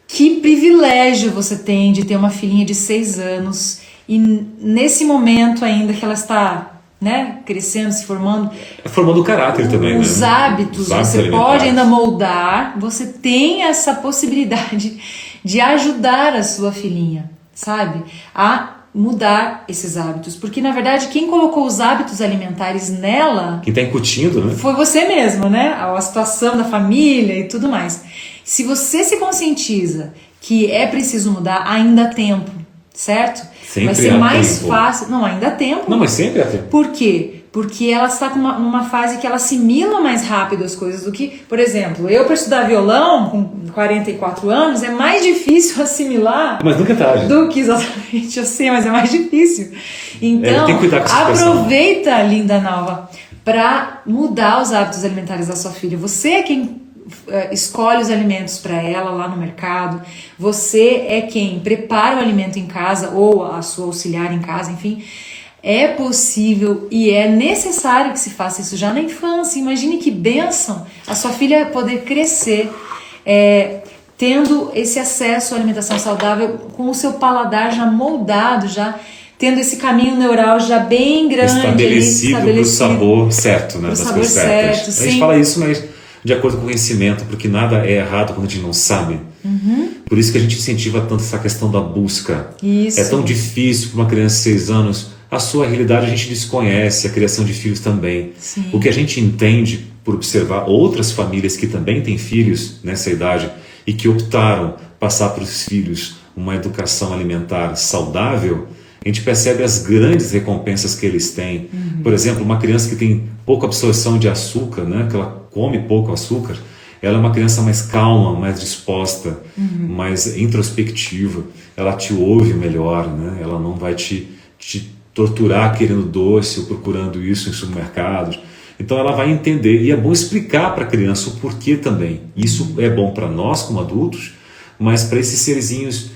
S1: que privilégio você tem de ter uma filhinha de 6 anos e nesse momento ainda que ela está, né, crescendo, se formando...
S2: Formando o caráter também,
S1: os
S2: né?
S1: hábitos você pode ainda moldar, você tem essa possibilidade de ajudar a sua filhinha, sabe? A mudar esses hábitos. Porque, na verdade, quem colocou os hábitos alimentares nela...
S2: Quem está incutindo, né?
S1: Foi você mesmo, né? A situação da família e tudo mais. Se você se conscientiza que é preciso mudar, ainda há tempo. certo?
S2: Sempre
S1: vai ser
S2: há
S1: mais
S2: tempo.
S1: fácil. Não, ainda há tempo.
S2: Não, mas sempre há tempo.
S1: Por quê? Porque ela está numa fase que ela assimila mais rápido as coisas do que, por exemplo, eu para estudar violão com 44 anos é mais difícil assimilar
S2: Mas nunca é tarde.
S1: do que exatamente, eu sei, mas é mais difícil. Então,
S2: tem que cuidar com essa expressão.
S1: aproveita, linda nova, para mudar os hábitos alimentares da sua filha. Você é quem escolhe os alimentos para ela lá no mercado, você é quem prepara o alimento em casa ou a sua auxiliar em casa, enfim. É possível e é necessário que se faça isso já na infância. Imagine que bênção a sua filha poder crescer tendo esse acesso à alimentação saudável com o seu paladar já moldado, já tendo esse caminho neural já bem grande.
S2: Estabelecido para o sabor certo, né? Das coisas certas. A gente fala isso, mas de acordo com o conhecimento, porque nada é errado quando a gente não sabe. Por isso que a gente incentiva tanto essa questão da busca.
S1: Isso.
S2: É tão difícil para uma criança de 6 anos. A sua realidade a gente desconhece, a criação de filhos também.
S1: Sim.
S2: O que a gente entende por observar outras famílias que também têm filhos nessa idade e que optaram passar para os filhos uma educação alimentar saudável, a gente percebe as grandes recompensas que eles têm. Por exemplo, uma criança que tem pouca absorção de açúcar, né, que ela come pouco açúcar, ela é uma criança mais calma, mais disposta, mais introspectiva, ela te ouve melhor, né? Ela não vai te torturar querendo doce ou procurando isso em supermercados. Então ela vai entender, e é bom explicar para a criança o porquê também. Isso é bom para nós como adultos, mas para esses serzinhos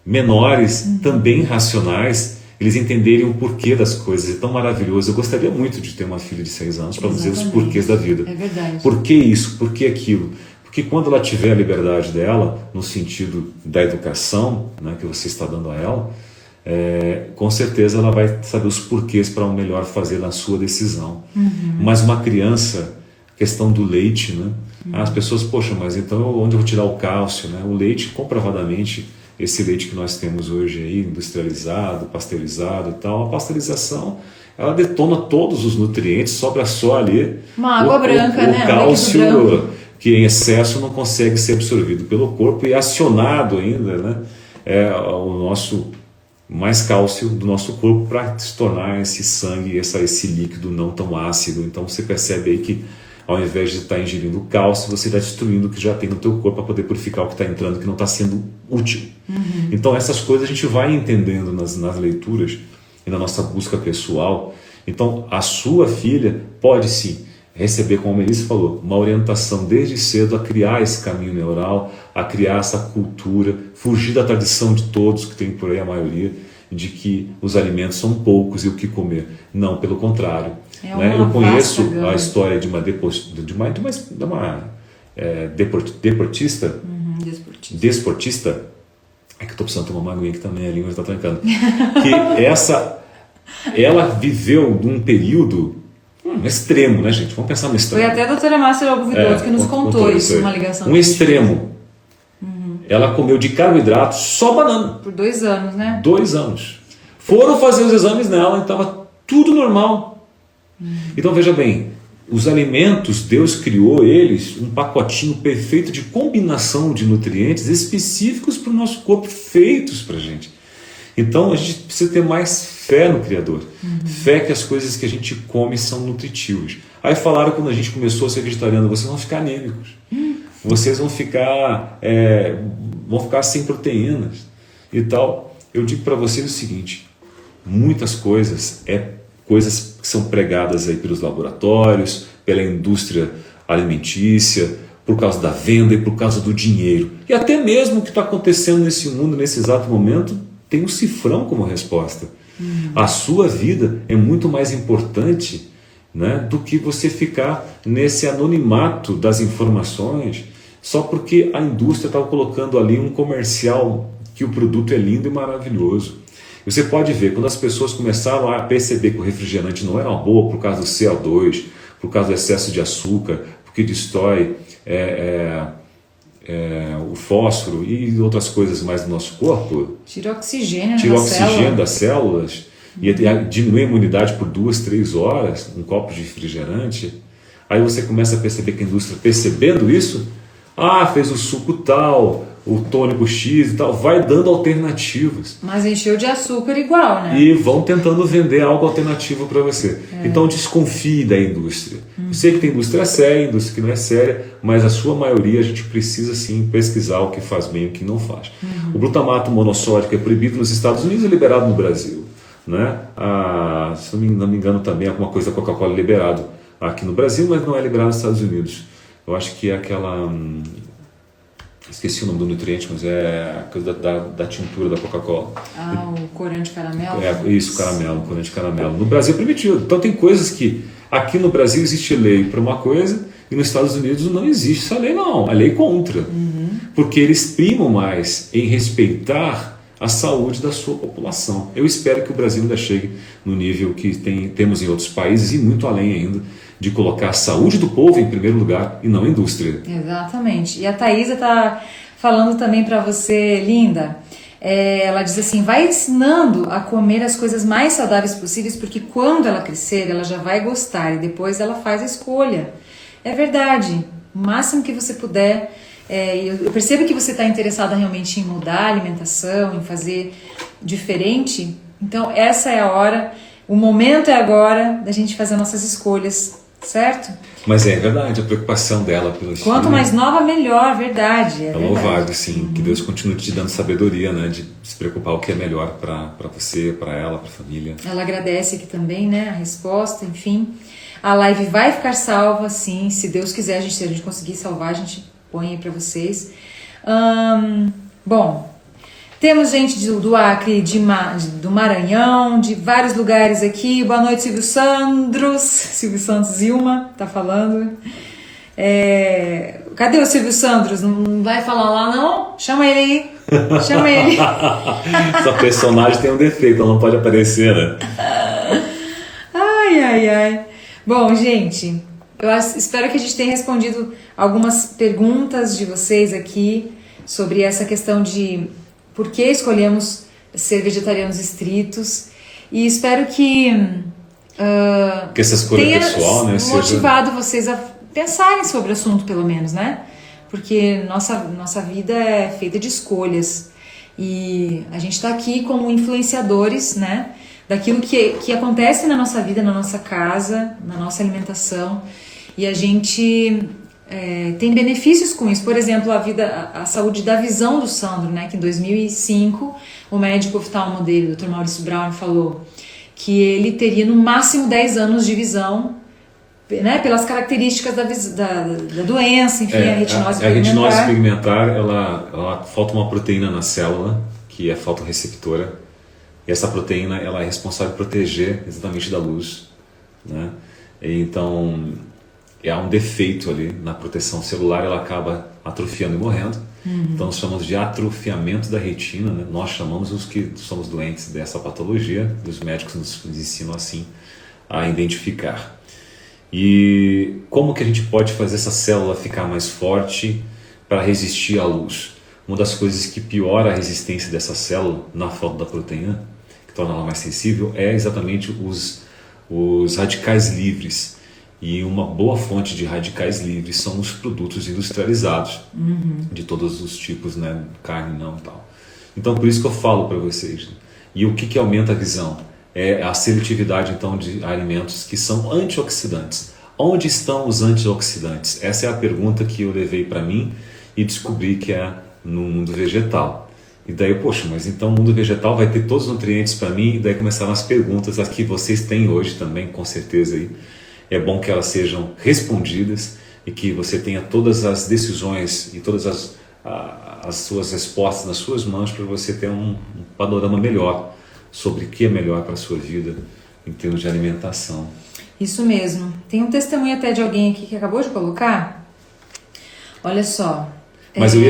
S2: menores, também racionais, eles entenderem o porquê das coisas. É tão maravilhoso. Eu gostaria muito de ter uma filha de 6 anos para dizer os porquês da vida.
S1: É verdade.
S2: Por que isso? Por que aquilo? Porque quando ela tiver a liberdade dela, no sentido da educação, né, que você está dando a ela, com certeza ela vai saber os porquês para o melhor fazer na sua decisão. Mas uma criança, questão do leite, né? As pessoas, poxa, mas então onde eu vou tirar o cálcio? Né? O leite, comprovadamente, esse leite que nós temos hoje aí, industrializado, pasteurizado e tal, a pasteurização, ela detona todos os nutrientes, sobra só ali
S1: uma água branca, né?
S2: O cálcio que em excesso não consegue ser absorvido pelo corpo e acionado ainda, né? O nosso mais cálcio do nosso corpo para se tornar esse sangue, esse líquido não tão ácido. Então você percebe aí que ao invés de estar ingerindo cálcio, você está destruindo o que já tem no teu corpo para poder purificar o que está entrando, que não está sendo útil. Então essas coisas a gente vai entendendo nas leituras e na nossa busca pessoal. Então a sua filha pode sim receber, como a Melissa falou, uma orientação desde cedo a criar esse caminho neural, a criar essa cultura, fugir da tradição de todos, que tem por aí a maioria, de que os alimentos são poucos e o que comer. Não, pelo contrário. Né? Eu conheço a história de uma desportista, é que eu estou precisando tomar uma aguinha que também a língua está trancando, que ela viveu num período extremo, né, gente? Vamos pensar no extremo.
S1: Foi até a doutora Márcia Albuvidoso que nos contou isso, numa ligação.
S2: Um extremo. Ela comeu de carboidrato só banana.
S1: Por 2 anos, né?
S2: 2 anos. Foram fazer os exames nela e estava tudo normal. Então veja bem, os alimentos, Deus criou eles, um pacotinho perfeito de combinação de nutrientes específicos para o nosso corpo, feitos para a gente. Então a gente precisa ter mais fé no Criador. Fé que as coisas que a gente come são nutritivas. Aí falaram quando a gente começou a ser vegetariano, vocês vão ficar anêmicos. Vocês vão ficar sem proteínas e tal. Eu digo para vocês o seguinte, muitas coisas coisas que são pregadas aí pelos laboratórios, pela indústria alimentícia, por causa da venda e por causa do dinheiro. E até mesmo o que está acontecendo nesse mundo, nesse exato momento, tem um cifrão como resposta. A sua vida é muito mais importante, né, do que você ficar nesse anonimato das informações só porque a indústria está colocando ali um comercial que o produto é lindo e maravilhoso. Você pode ver, quando as pessoas começaram a perceber que o refrigerante não era uma boa por causa do CO2, por causa do excesso de açúcar, porque destrói o fósforo e outras coisas mais do nosso corpo,
S1: tira oxigênio
S2: das células e diminui a imunidade por 2, 3 horas, um copo de refrigerante. Aí você começa a perceber que a indústria, percebendo isso, fez o suco tal, o tônico X e tal, vai dando alternativas.
S1: Mas encheu de açúcar igual, né?
S2: E vão tentando vender algo alternativo para você. Então desconfie da indústria. Eu sei que tem indústria séria, indústria que não é séria, mas a sua maioria a gente precisa sim pesquisar o que faz bem e o que não faz. O glutamato monossódico é proibido nos Estados Unidos e liberado no Brasil. Né? Se não me engano também alguma coisa da Coca-Cola é liberado aqui no Brasil, mas não é liberado nos Estados Unidos. Eu acho que é aquela... esqueci o nome do nutriente, mas é a coisa da tintura da Coca-Cola.
S1: O corante caramelo?
S2: Isso, caramelo, corante caramelo. No Brasil é permitido. Então tem coisas que aqui no Brasil existe lei para uma coisa e nos Estados Unidos não existe essa lei não. A lei contra. Porque eles primam mais em respeitar a saúde da sua população. Eu espero que o Brasil ainda chegue no nível que temos em outros países e muito além ainda, de colocar a saúde do povo em primeiro lugar e não a indústria.
S1: Exatamente. E a Thaisa está falando também para você, linda, ela diz assim, vai ensinando a comer as coisas mais saudáveis possíveis, porque quando ela crescer, ela já vai gostar e depois ela faz a escolha. É verdade. O máximo que você puder. Eu percebo que você está interessada realmente em mudar a alimentação, em fazer diferente. Então essa é a hora, o momento é agora da gente fazer nossas escolhas, certo?
S2: Mas é verdade, a preocupação dela pelo filho.
S1: Quanto mais nova, melhor, verdade. É
S2: louvável, sim. Que Deus continue te dando sabedoria, né? De se preocupar o que é melhor para você, para ela, para a família.
S1: Ela agradece aqui também, né? A resposta, enfim. A live vai ficar salva, sim. Se Deus quiser, se a gente conseguir salvar, a gente põe aí para vocês. Bom, temos gente do Acre, do Maranhão, de vários lugares aqui. Boa noite, Silvio Santos Ilma tá falando. Cadê o Silvio Santos? Não vai falar lá não? Chama ele aí. Chama ele.
S2: Essa personagem tem um defeito, ela não pode aparecer, né?
S1: Ai. Bom, gente, eu espero que a gente tenha respondido algumas perguntas de vocês aqui sobre essa questão de por que escolhemos ser vegetarianos estritos, e espero que
S2: essa escolha
S1: tenha
S2: pessoal, né,
S1: motivado vocês a pensarem sobre o assunto, pelo menos, né? Porque nossa vida é feita de escolhas e a gente está aqui como influenciadores, né, daquilo que acontece na nossa vida, na nossa casa, na nossa alimentação, e a gente tem benefícios com isso. Por exemplo, a saúde da visão do Sandro, né? Que em 2005 o médico oftalmo dele, o Dr. Maurício Brown, falou que ele teria no máximo 10 anos de visão, né? Pelas características da doença, enfim, a retinose pigmentar. A
S2: retinose pigmentar, ela falta uma proteína na célula, que é fotorreceptora, e essa proteína ela é responsável por proteger exatamente da luz, né? Então há um defeito ali na proteção celular, ela acaba atrofiando e morrendo. Então nós chamamos de atrofiamento da retina, né? Nós chamamos os que somos doentes dessa patologia, e os médicos nos ensinam assim a identificar. E como que a gente pode fazer essa célula ficar mais forte para resistir à luz? Uma das coisas que piora a resistência dessa célula na falta da proteína, que torna ela mais sensível, é exatamente os radicais livres. E uma boa fonte de radicais livres são os produtos industrializados, de todos os tipos, né? Carne não e tal. Então por isso que eu falo para vocês. E o que aumenta a visão? É a seletividade então de alimentos que são antioxidantes. Onde estão os antioxidantes? Essa é a pergunta que eu levei para mim e descobri que é no mundo vegetal. E daí, poxa, mas então o mundo vegetal vai ter todos os nutrientes para mim? E daí começaram as perguntas, as que vocês têm hoje também, com certeza aí. É bom que elas sejam respondidas e que você tenha todas as decisões e todas as suas respostas nas suas mãos para você ter um panorama melhor sobre o que é melhor para a sua vida em termos de alimentação.
S1: Isso mesmo. Tem um testemunho até de alguém aqui que acabou de colocar. Olha só.
S2: Mas eu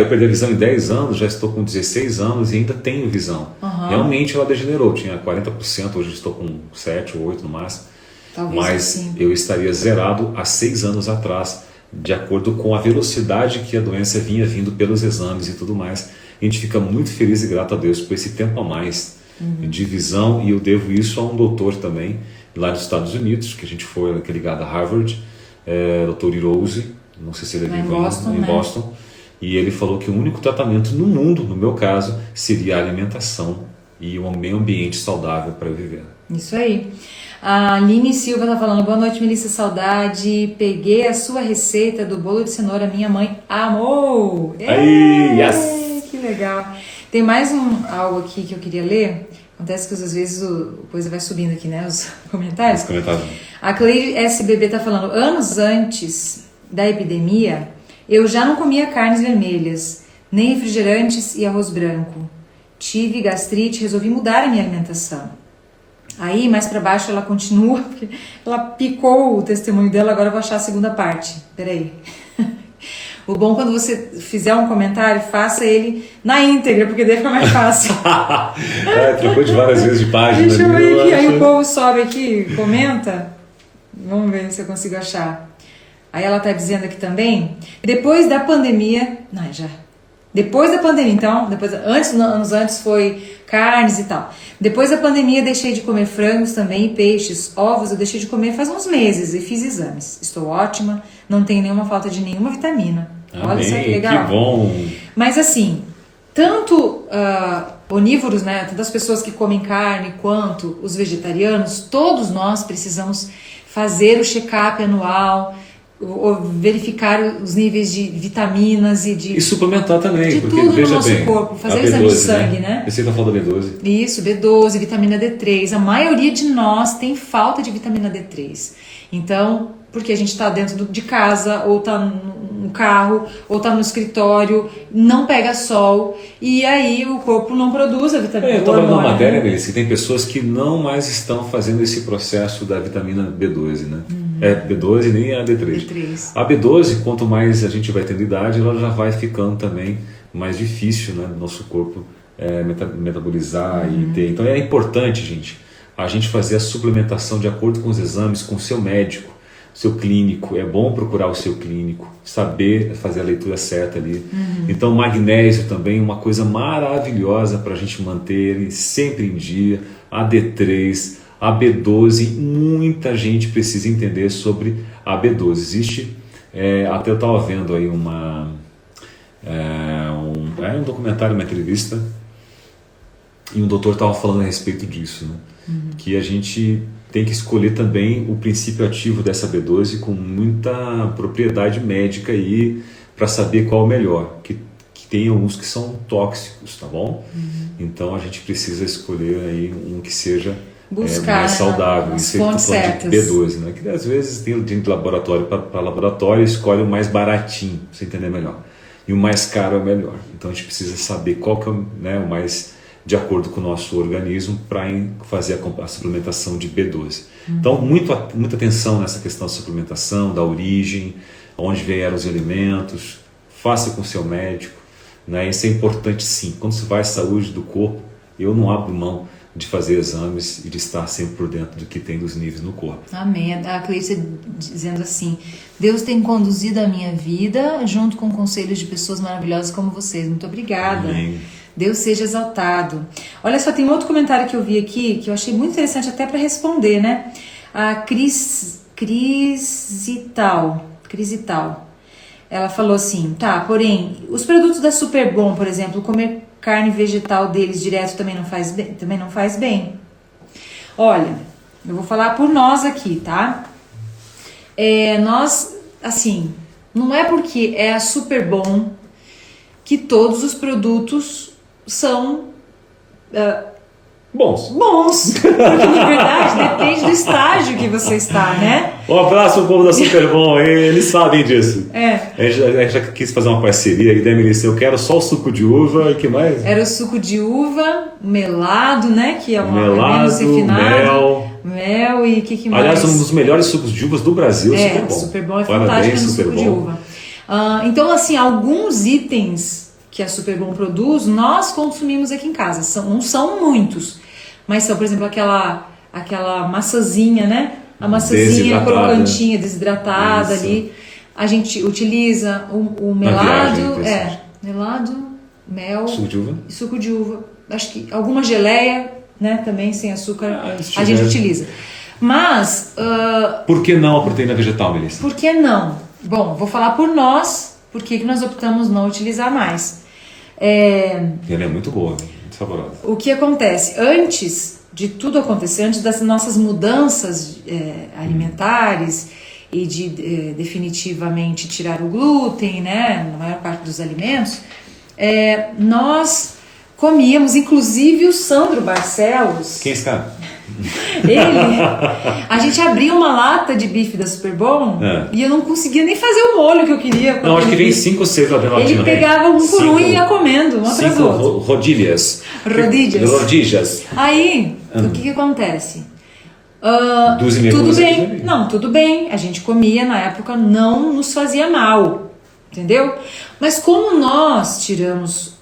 S2: perdi a visão em 10 anos, já estou com 16 anos e ainda tenho visão. Realmente ela degenerou, tinha 40%, hoje estou com 7 ou 8 no máximo.
S1: Talvez
S2: mas
S1: assim.
S2: Eu estaria zerado há 6 anos atrás, de acordo com a velocidade que a doença vinha vindo pelos exames e tudo mais. A gente fica muito feliz e grato a Deus por esse tempo a mais de visão, e eu devo isso a um doutor também, lá dos Estados Unidos, que a gente foi ligado a Harvard, Dr. Hirose, não sei se ele é vivo em Boston. E ele falou que o único tratamento no mundo, no meu caso, seria a alimentação e um meio ambiente saudável para eu viver.
S1: Isso aí. A Aline Silva tá falando, boa noite, Melissa, saudade. Peguei a sua receita do bolo de cenoura, minha mãe amou.
S2: Aí, yes!
S1: Que legal. Tem mais algo aqui que eu queria ler. Acontece que às vezes coisa vai subindo aqui, né? Os comentários.
S2: Os comentários.
S1: A Cleide SBB tá falando, anos antes da epidemia, eu já não comia carnes vermelhas, nem refrigerantes e arroz branco. Tive gastrite, resolvi mudar a minha alimentação. Aí, mais pra baixo, ela continua, porque ela picou o testemunho dela, agora eu vou achar a segunda parte. Peraí. O bom, quando você fizer um comentário, faça ele na íntegra, porque daí fica mais fácil.
S2: Trocou de várias vezes de página.
S1: Deixa eu ver aqui, aí o povo sobe aqui, comenta. Vamos ver se eu consigo achar. Aí ela tá dizendo aqui também, depois da pandemia... Não, já... Depois da pandemia, então, anos antes foi carnes e tal. Depois da pandemia deixei de comer frangos também, peixes, ovos, eu deixei de comer faz uns meses e fiz exames. Estou ótima, não tenho nenhuma falta de nenhuma vitamina.
S2: Amém,
S1: olha só que legal.
S2: Que bom!
S1: Mas assim, tanto onívoros, né, tanto as pessoas que comem carne quanto os vegetarianos, todos nós precisamos fazer o check-up anual, verificar os níveis de vitaminas e
S2: suplementar também,
S1: de
S2: porque
S1: tudo
S2: veja
S1: no nosso
S2: bem,
S1: corpo, fazer
S2: B12,
S1: exame de sangue, né?
S2: Você está falando da B12.
S1: Isso, B12, vitamina D3. A maioria de nós tem falta de vitamina D3. Então, porque a gente está dentro de casa, ou está no carro, ou está no escritório, não pega sol, e aí o corpo não produz a vitamina D3.
S2: Eu estava lendo uma matéria, Melissa, que tem pessoas que não mais estão fazendo esse processo da vitamina B12, né? B12 nem a D3.
S1: D3.
S2: A B12, quanto mais a gente vai tendo idade, ela já vai ficando também mais difícil, né, no nosso corpo metabolizar e ter. Então é importante, gente, a gente fazer a suplementação de acordo com os exames, com o seu médico, seu clínico. É bom procurar o seu clínico, saber fazer a leitura certa ali. Então magnésio também é uma coisa maravilhosa para a gente manter ele sempre em dia. A D3, a B12, muita gente precisa entender sobre a B12. Existe, até eu estava vendo aí um documentário, uma entrevista, e um doutor estava falando a respeito disso, né? Que a gente tem que escolher também o princípio ativo dessa B12 com muita propriedade médica aí para saber qual é o melhor, que tem alguns que são tóxicos, tá bom? Então a gente precisa escolher aí um que seja
S1: buscar
S2: mais saudável,
S1: as fontes certas.
S2: De B12, né? Que às vezes tem de laboratório para laboratório, escolhe o mais baratinho, para você entender melhor. E o mais caro é o melhor. Então a gente precisa saber qual que é o mais de acordo com o nosso organismo para fazer a suplementação de B12. Então muita atenção nessa questão da suplementação, da origem, onde vieram os alimentos, faça com o seu médico, né? Isso é importante sim. Quando se vai à saúde do corpo, eu não abro mão de fazer exames e de estar sempre por dentro do que tem dos níveis no corpo.
S1: Amém. A Cleice dizendo assim, Deus tem conduzido a minha vida junto com conselhos de pessoas maravilhosas como vocês. Muito obrigada.
S2: Amém. Deus
S1: seja exaltado. Olha só, tem outro comentário que eu vi aqui, que eu achei muito interessante até para responder, né? A Crisital. Ela falou assim, porém, os produtos da Superbom, por exemplo, comer carne vegetal deles direto também não faz bem. Olha, eu vou falar por nós aqui, tá? Nós, assim, não é porque é a Superbom que todos os produtos são
S2: bons.
S1: Porque, na verdade, depende do estágio que você está, né?
S2: Um abraço ao povo da Superbom, eles sabem disso. A gente já quis fazer uma parceria e daí me disse, eu quero só o suco de uva e que mais?
S1: Era o suco de uva, melado, né? Que é menos refinado. Mel e o que mais?
S2: Aliás, um dos melhores sucos de uvas do Brasil, Superbom.
S1: Superbom é fantástico no suco de uva. Então, assim, alguns itens que a Superbom produz, nós consumimos aqui em casa. Não são muitos, mas são, por exemplo, aquela maçãzinha, né? A maçãzinha crocantinha, desidratada. Isso. Ali. A gente utiliza o melado, melado, mel, suco de uva. Acho que alguma geleia, né? Também sem açúcar, a gente utiliza. Mas...
S2: por que não a proteína vegetal, Melissa?
S1: Por que não? Bom, vou falar por nós, por que nós optamos não utilizar mais.
S2: Ela é muito boa, muito saborosa.
S1: O que acontece? Antes de tudo acontecer, antes das nossas mudanças alimentares e de definitivamente tirar o glúten, né, na maior parte dos alimentos, nós comíamos, inclusive o Sandro Barcelos.
S2: Quem é esse cara?
S1: A gente abria uma lata de bife da Superbom e eu não conseguia nem fazer o molho que eu queria.
S2: Não, acho que vem 5 ou 6 lá dentro.
S1: Ele pegava um por um e ia comendo, um atrás do outro.
S2: Rodilhas.
S1: Aí, o que acontece?
S2: Tudo
S1: bem. Não, tudo bem. A gente comia, na época não nos fazia mal. Entendeu? Mas como nós tiramos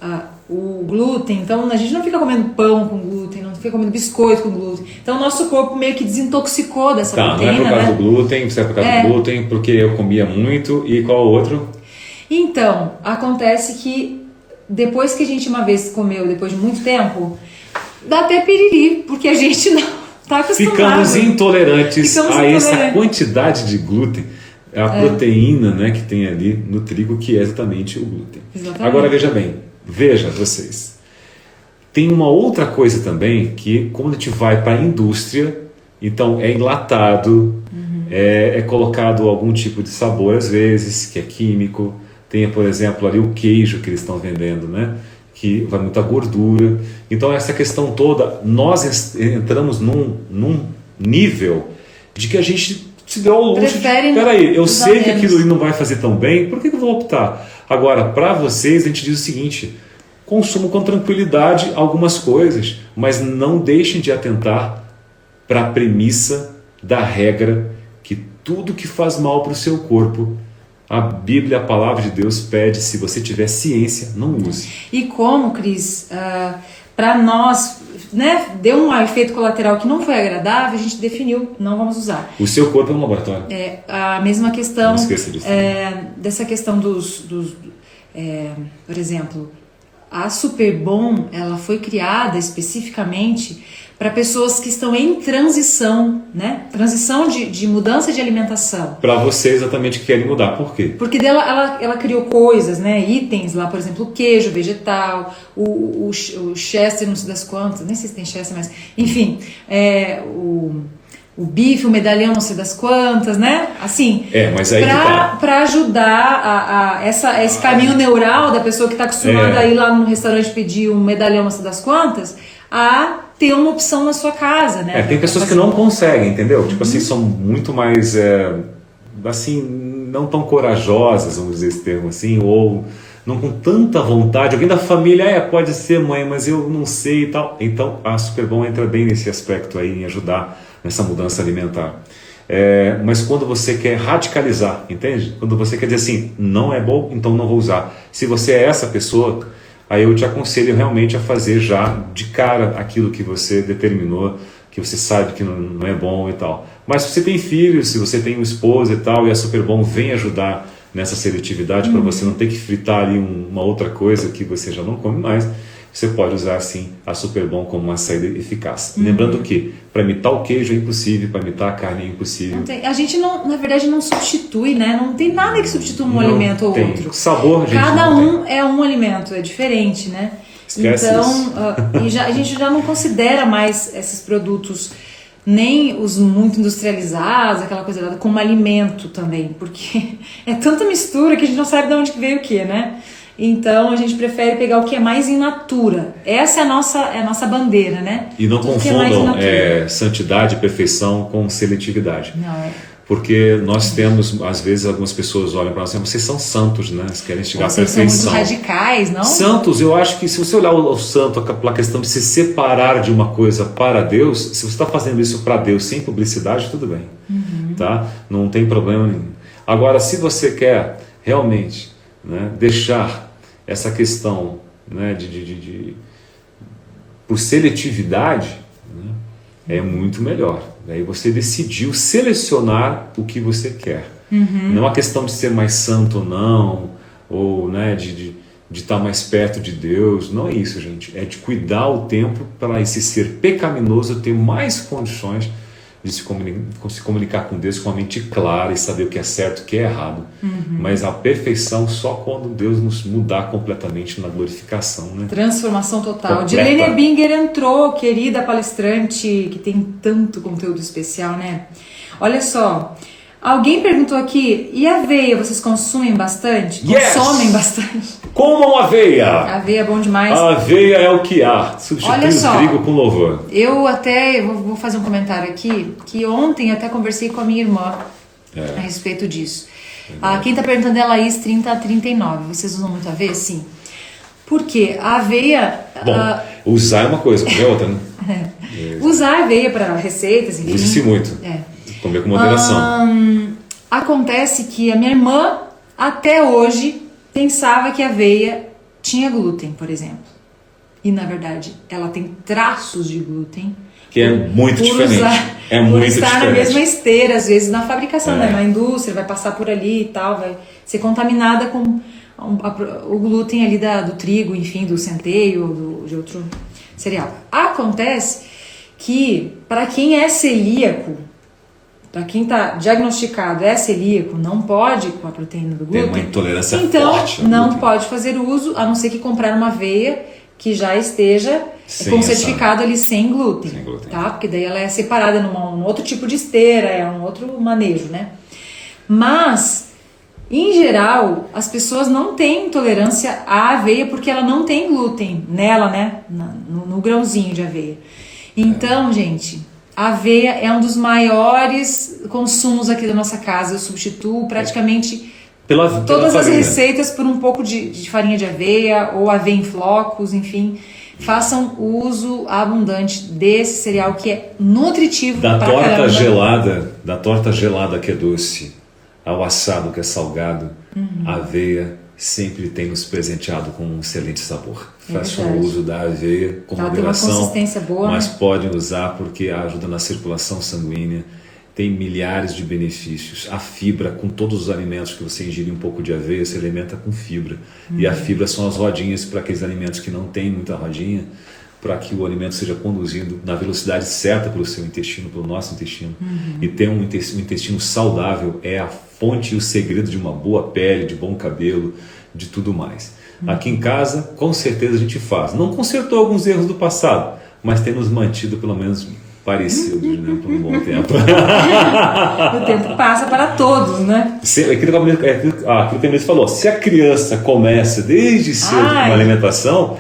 S1: o glúten, então a gente não fica comendo pão com glúten, não fica comendo biscoito com glúten. Então o nosso corpo meio que desintoxicou dessa proteína.
S2: Não é por causa do glúten, você é por causa do glúten, porque eu comia muito. E qual outro?
S1: Então, acontece que depois que a gente uma vez comeu, depois de muito tempo, dá até piriri, porque a gente não está acostumado.
S2: Ficamos intolerantes a essa quantidade de glúten. É a proteína, né, que tem ali no trigo, que é exatamente o glúten.
S1: Exatamente.
S2: Agora veja vocês. Tem uma outra coisa também, que quando a gente vai para a indústria, então é enlatado, é colocado algum tipo de sabor às vezes, que é químico. Tem, por exemplo, ali o queijo que eles estão vendendo, né, que vai muita gordura. Então essa questão toda, nós entramos num nível de que a gente se deu ao luxo. Peraí, eu sei que aquilo não vai fazer tão bem, por que eu vou optar? Agora, para vocês, a gente diz o seguinte: consumo com tranquilidade algumas coisas, mas não deixem de atentar para a premissa da regra que tudo que faz mal para o seu corpo, a Bíblia, a palavra de Deus pede, se você tiver ciência, não use.
S1: E como, Cris, para nós, né, deu um efeito colateral que não foi agradável, a gente definiu, não vamos usar.
S2: O seu corpo é um laboratório.
S1: A mesma questão,
S2: não esqueça disso.
S1: Dessa questão por exemplo, a Superbom, ela foi criada especificamente para pessoas que estão em transição, né? Transição de mudança de alimentação.
S2: Para você exatamente que querem mudar, por quê?
S1: Porque dela ela criou coisas, né? Itens lá, por exemplo, o queijo vegetal, o Chester, não sei das quantas, nem sei se tem Chester, mas enfim, o bife, o medalhão, não sei das quantas, né? Assim,
S2: mas aí
S1: para ajudar esse caminho neural da pessoa que está acostumada a ir lá no restaurante pedir um medalhão, não sei das quantas, a ter uma opção na sua casa, né?
S2: Tem pessoas que não conseguem, entendeu? Tipo assim, são muito mais, assim, não tão corajosas, vamos dizer esse termo assim, ou não com tanta vontade. Alguém da família, pode ser, mãe, mas eu não sei e tal. Então, a Superbom entra bem nesse aspecto aí, em ajudar nessa mudança alimentar. Mas quando você quer radicalizar, entende? Quando você quer dizer assim, não é bom, então não vou usar. Se você é essa pessoa, aí eu te aconselho realmente a fazer já de cara aquilo que você determinou, que você sabe que não é bom e tal. Mas se você tem filhos, se você tem uma esposa e tal, e a Superbom vem ajudar nessa seletividade para você não ter que fritar ali uma outra coisa que você já não come mais, você pode usar sim a Superbom como uma saída eficaz. Lembrando que para imitar o queijo é impossível, para imitar a carne é impossível.
S1: A gente não, na verdade, não substitui, né? Não tem nada que substitua um alimento ou outro.
S2: Sabor, a gente
S1: Cada
S2: não tem.
S1: É um alimento, é diferente, né?
S2: Esquece
S1: então,
S2: isso.
S1: A gente já não considera mais esses produtos, nem os muito industrializados, aquela coisa lá, como alimento também, porque é tanta mistura que a gente não sabe de onde veio o que, né? Então a gente prefere pegar o que é mais in natura. Essa é a nossa bandeira, né?
S2: E não confundam santidade e perfeição com seletividade.
S1: Não,
S2: Porque nós temos, às vezes, algumas pessoas olham para nós e dizem, vocês são santos, né? Vocês querem chegar à perfeição.
S1: Vocês são muito radicais, não?
S2: Santos, eu acho que se você olhar o santo pela questão de se separar de uma coisa para Deus, se você está fazendo isso para Deus sem publicidade, tudo bem. Tá? Não tem problema nenhum. Agora, se você quer realmente, né, deixar essa questão, né, por seletividade, né, é muito melhor. Daí você decidiu selecionar o que você quer. Não é uma questão de ser mais santo ou não, ou, né, de estar mais perto de Deus. Não é isso, gente. É de cuidar o tempo para esse ser pecaminoso ter mais condições de se comunicar com Deus com uma mente clara e saber o que é certo e o que é errado. Mas a perfeição só quando Deus nos mudar completamente na glorificação, né?
S1: Transformação total.
S2: Completa.
S1: Dilene Binger entrou, querida palestrante, que tem tanto conteúdo especial, né? Olha só, alguém perguntou aqui, e aveia, vocês consumem bastante?
S2: Yes!
S1: Consomem bastante?
S2: Comam aveia!
S1: Aveia é bom demais.
S2: A aveia é o que há. Substitui
S1: Olha só,
S2: o trigo com louvor.
S1: Eu vou fazer um comentário aqui, que ontem até conversei com a minha irmã a respeito disso. Quem tá perguntando é a Laís 30 a 39. Vocês usam muito aveia? Sim. Por quê? A aveia...
S2: Bom, usar é uma coisa, comer é outra, né?
S1: Usar aveia para receitas, enfim.
S2: Use-se muito. Comer com moderação.
S1: Acontece que a minha irmã, até hoje, pensava que a aveia tinha glúten, por exemplo. E, na verdade, ela tem traços de glúten.
S2: Que é muito diferente.
S1: Por estar na mesma esteira, às vezes, na fabricação, né? Na indústria, vai passar por ali e tal, vai ser contaminada com o glúten ali do trigo, enfim, do centeio, de outro cereal. Acontece que, para quem é celíaco, para quem está diagnosticado é celíaco, não pode com a proteína do glúten.
S2: Tem uma intolerância
S1: então,
S2: forte.
S1: Então, não pode fazer uso, a não ser que comprar uma aveia que já esteja com certificado ali sem glúten, tá? Porque daí ela é separada num outro tipo de esteira, é um outro manejo, né? Mas, em geral, as pessoas não têm intolerância à aveia porque ela não tem glúten nela, né? No grãozinho de aveia. Então, gente... A aveia é um dos maiores consumos aqui da nossa casa. Eu substituo praticamente todas as receitas por um pouco de farinha de aveia ou aveia em flocos, enfim. Façam uso abundante desse cereal que é nutritivo
S2: da torta gelada que é doce, ao assado que é salgado, a aveia sempre tem nos presenteado com um excelente sabor. Façam uso da aveia com moderação,
S1: tem uma consistência boa,
S2: mas
S1: né?
S2: podem usar porque ajuda na circulação sanguínea, tem milhares de benefícios. A fibra, com todos os alimentos que você ingere um pouco de aveia, se alimenta com fibra. E a fibra são as rodinhas para aqueles alimentos que não têm muita rodinha, para que o alimento seja conduzido na velocidade certa pelo seu intestino, pelo nosso intestino. E ter um intestino saudável é a fonte e o segredo de uma boa pele, de bom cabelo, de tudo mais. Aqui em casa, com certeza a gente faz. Não consertou alguns erros do passado, mas tem nos mantido pelo menos parecidos, né, por um bom tempo.
S1: O tempo passa para todos, né?
S2: Aquilo que a Inês falou, se a criança começa desde cedo com uma alimentação,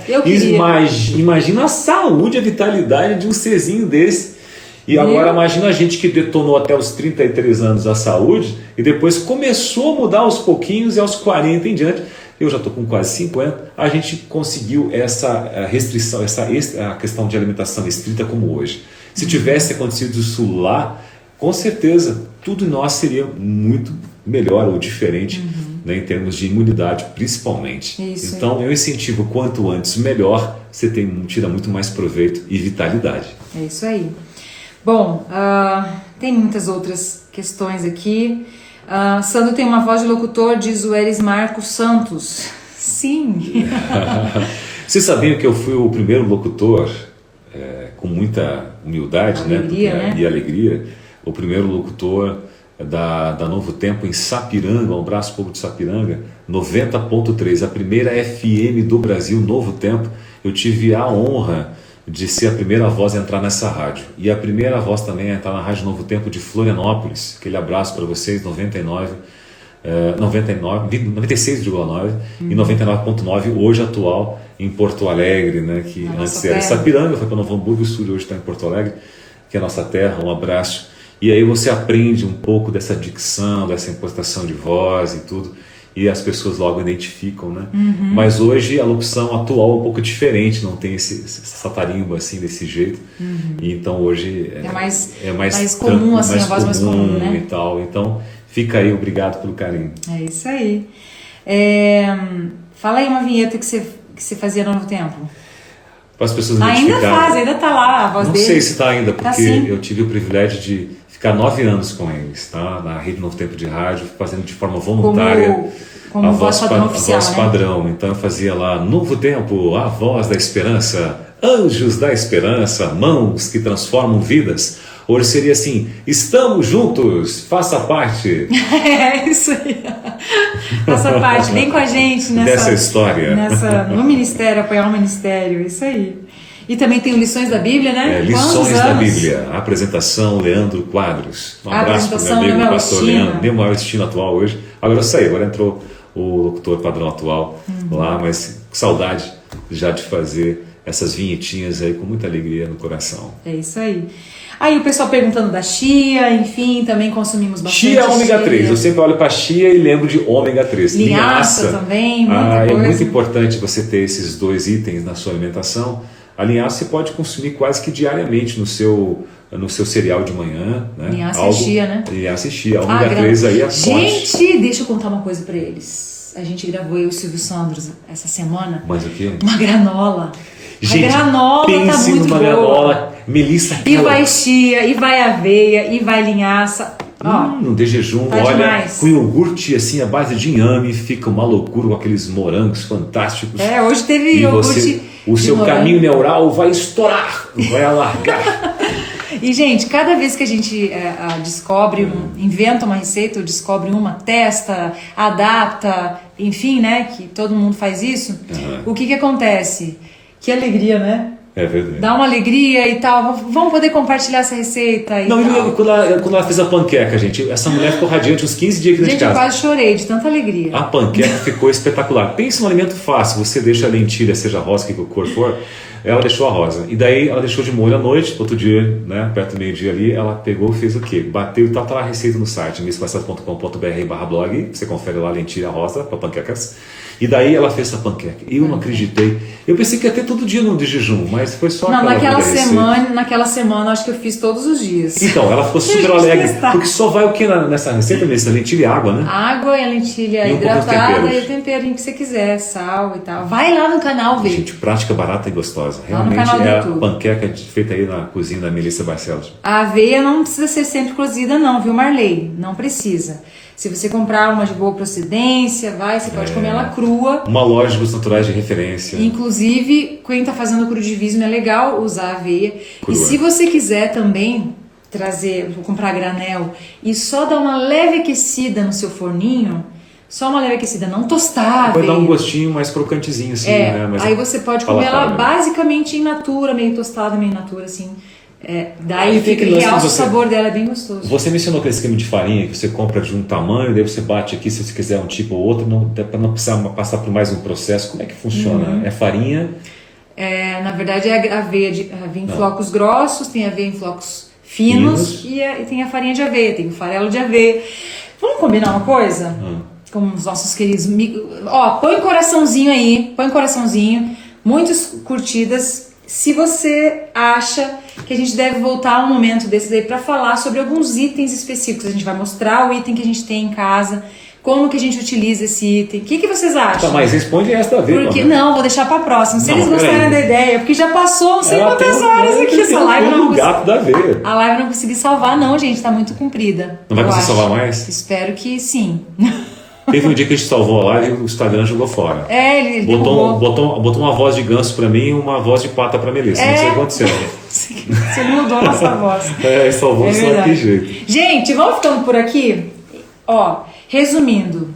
S2: imagina a saúde, a vitalidade de um serzinho desse. E agora imagina a gente que detonou até os 33 anos a saúde e depois começou a mudar aos pouquinhos e aos 40 em diante. Eu já estou com quase 50, a gente conseguiu essa restrição, a questão de alimentação estrita como hoje. Se tivesse acontecido isso lá, com certeza tudo em nós seria muito melhor ou diferente, né, em termos de imunidade principalmente.
S1: Isso,
S2: então eu incentivo quanto antes melhor, você tira muito mais proveito e vitalidade.
S1: É isso aí. Bom, tem muitas outras questões aqui. Sandro tem uma voz de locutor, diz o Eris Marcos Santos. Sim.
S2: Vocês sabiam que eu fui o primeiro locutor, com muita humildade,
S1: alegria, né?
S2: E alegria, o primeiro locutor da Novo Tempo em Sapiranga, um abraço povo de Sapiranga, 90.3, a primeira FM do Brasil, Novo Tempo. Eu tive a honra de ser a primeira voz a entrar nessa rádio. E a primeira voz também a entrar na Rádio Novo Tempo de Florianópolis. Aquele abraço para vocês, 96,9 e 99,9, hoje atual em Porto Alegre, né, que antes era Sapiranga, foi para Novo Hamburgo, o estúdio hoje está em Porto Alegre, que é a nossa terra, um abraço. E aí você aprende um pouco dessa dicção, dessa impostação de voz e tudo, e as pessoas logo identificam, né? Mas hoje a locução atual é um pouco diferente, não tem essa tarimba assim desse jeito. E então hoje
S1: é mais comum, assim, a voz mais comum, né?
S2: E tal. Então fica aí, obrigado pelo carinho.
S1: É isso aí. Fala aí uma vinheta que você fazia no Novo Tempo.
S2: Para as pessoas identificarem.
S1: Ainda faz, ainda tá lá a voz dele.
S2: Não sei se está ainda, porque
S1: assim.
S2: Eu tive o privilégio de ficar 9 anos com eles, tá? Na Rede Novo Tempo de Rádio, fazendo de forma voluntária
S1: como
S2: a voz padrão oficial,
S1: a voz
S2: padrão. Então eu fazia lá, Novo Tempo, a voz da esperança, anjos da esperança, mãos que transformam vidas, Hoje seria assim: estamos juntos, faça parte.
S1: É isso aí. Faça parte, vem com a gente
S2: dessa história.
S1: No ministério, apoiar o ministério, isso aí. E também tem Lições da Bíblia, né?
S2: Lições da Bíblia. A apresentação, Leandro Quadros. Um abraço para o meu amigo, pastor Leandro. Deu maior destino atual hoje. Agora eu saí, agora entrou o locutor padrão atual lá, mas saudade já de fazer essas vinhetinhas aí com muita alegria no coração.
S1: É isso aí. Aí o pessoal perguntando da chia, enfim, também consumimos bastante
S2: chia. Ômega 3, eu sempre olho para chia e lembro de ômega 3.
S1: Linhaça também, muita coisa.
S2: É muito importante você ter esses dois itens na sua alimentação. A linhaça você pode consumir quase que diariamente no seu cereal de manhã. Né?
S1: Linhaça e chia, né?
S2: Linhaça e chia. A ômega 3 aí é forte.
S1: Gente, deixa eu contar uma coisa para eles. A gente gravou eu e o Silvio Sandros essa semana.
S2: Mas o quê?
S1: Uma granola.
S2: Gente,
S1: a granola tá muito boa.
S2: Granola, Melissa.
S1: E vai chia, e vai aveia, e vai linhaça.
S2: No de jejum,
S1: tá
S2: olha,
S1: demais.
S2: com iogurte assim, a base de inhame, fica uma loucura com aqueles morangos fantásticos.
S1: Hoje teve iogurte.
S2: O seu caminho neural vai estourar, vai alargar.
S1: E, gente, cada vez que a gente descobre, inventa uma receita, ou descobre uma, testa, adapta, enfim, né, que todo mundo faz isso, o que acontece? Que alegria, né?
S2: É verdade.
S1: Dá uma alegria e tal. Vamos poder compartilhar essa receita e tal.
S2: Quando ela fez a panqueca, gente, essa mulher ficou radiante uns 15 dias aqui dentro de casa.
S1: Eu quase chorei de tanta alegria.
S2: A panqueca ficou espetacular. Pensa num alimento fácil. Você deixa a lentilha, seja rosa, que cor for. Ela deixou a rosa. E daí ela deixou de molho à noite. Outro dia, né, perto do meio-dia ali, ela pegou e fez o quê? Bateu e tá lá a receita no site, misscoassado.com.br/blog. Você confere lá a lentilha rosa para panquecas. E daí ela fez essa panqueca. Eu não acreditei. Eu pensei que ia ter todo dia no de jejum, mas foi só
S1: naquela semana acho que eu fiz todos os dias.
S2: Então, ela ficou super alegre. Porque só vai o que nessa receita, Melissa? Lentilha e água, né?
S1: Água e a lentilha hidratada e o temperinho que você quiser, sal e tal. Vai lá no canal ver.
S2: Gente, prática, barata e gostosa. Realmente é a panqueca feita aí na cozinha da Melissa Barcelos.
S1: A aveia não precisa ser sempre cozida não, viu, Marley? Não precisa. Se você comprar uma de boa procedência, você pode comer ela crua.
S2: Uma loja de produtos naturais de referência.
S1: Inclusive, quem está fazendo crudivismo é legal usar aveia. Crua. E se você quiser também comprar granel e só dar uma leve aquecida no seu forninho, só uma leve aquecida, não tostar.
S2: Vai dar um gostinho mais crocantezinho, assim, né? Mais
S1: aí você pode comer ela basicamente in natura, meio tostada, meio in natura, assim. Daí realça o sabor dela, é bem gostoso.
S2: Você mencionou aquele esquema de farinha que você compra de um tamanho, daí você bate aqui se você quiser um tipo ou outro, para não precisar passar por mais um processo. Como é que funciona? É farinha?
S1: Na verdade é aveia em flocos grossos, tem aveia em flocos finos e tem a farinha de aveia, tem o farelo de aveia. Vamos combinar uma coisa? Com os nossos queridos amigos. Põe um coraçãozinho aí, muitas curtidas. Se você acha que a gente deve voltar a um momento desses aí para falar sobre alguns itens específicos, a gente vai mostrar o item que a gente tem em casa, como que a gente utiliza esse item. O que vocês acham?
S2: Tá, mas responde esta vez.
S1: Porque não, vou deixar para próxima. Se eles gostarem da ideia, porque já passou não sei quantas horas aqui essa live. A live não consegui salvar não, gente, tá muito comprida.
S2: Não vai conseguir salvar mais?
S1: Espero que sim.
S2: Teve um dia que a gente salvou a live e o Instagram jogou fora.
S1: Ele
S2: botou uma voz de ganso pra mim e uma voz de pata pra Melissa. Não sei o que aconteceu.
S1: Você mudou a nossa voz.
S2: Salvou só que jeito.
S1: Gente, vamos ficando por aqui? Resumindo.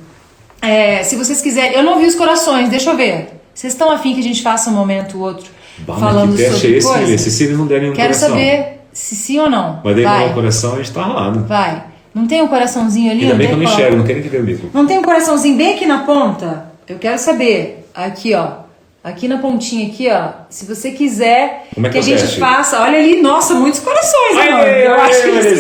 S1: Se vocês quiserem... Eu não vi os corações, deixa eu ver. Vocês estão afim que a gente faça um momento ou outro falando sobre coisa?
S2: Se eles não derem um
S1: Quero
S2: coração.
S1: Quero saber se sim ou não.
S2: Mas daí não o coração, a gente tá ralado.
S1: Vai. Não tem um coraçãozinho ali?
S2: Ainda bem que eu não enxergo, não quero nem ver o bico.
S1: Não tem um coraçãozinho bem aqui na ponta? Eu quero saber. Aqui, aqui na pontinha aqui, se você quiser que a gente faça... Olha ali, nossa, muitos corações,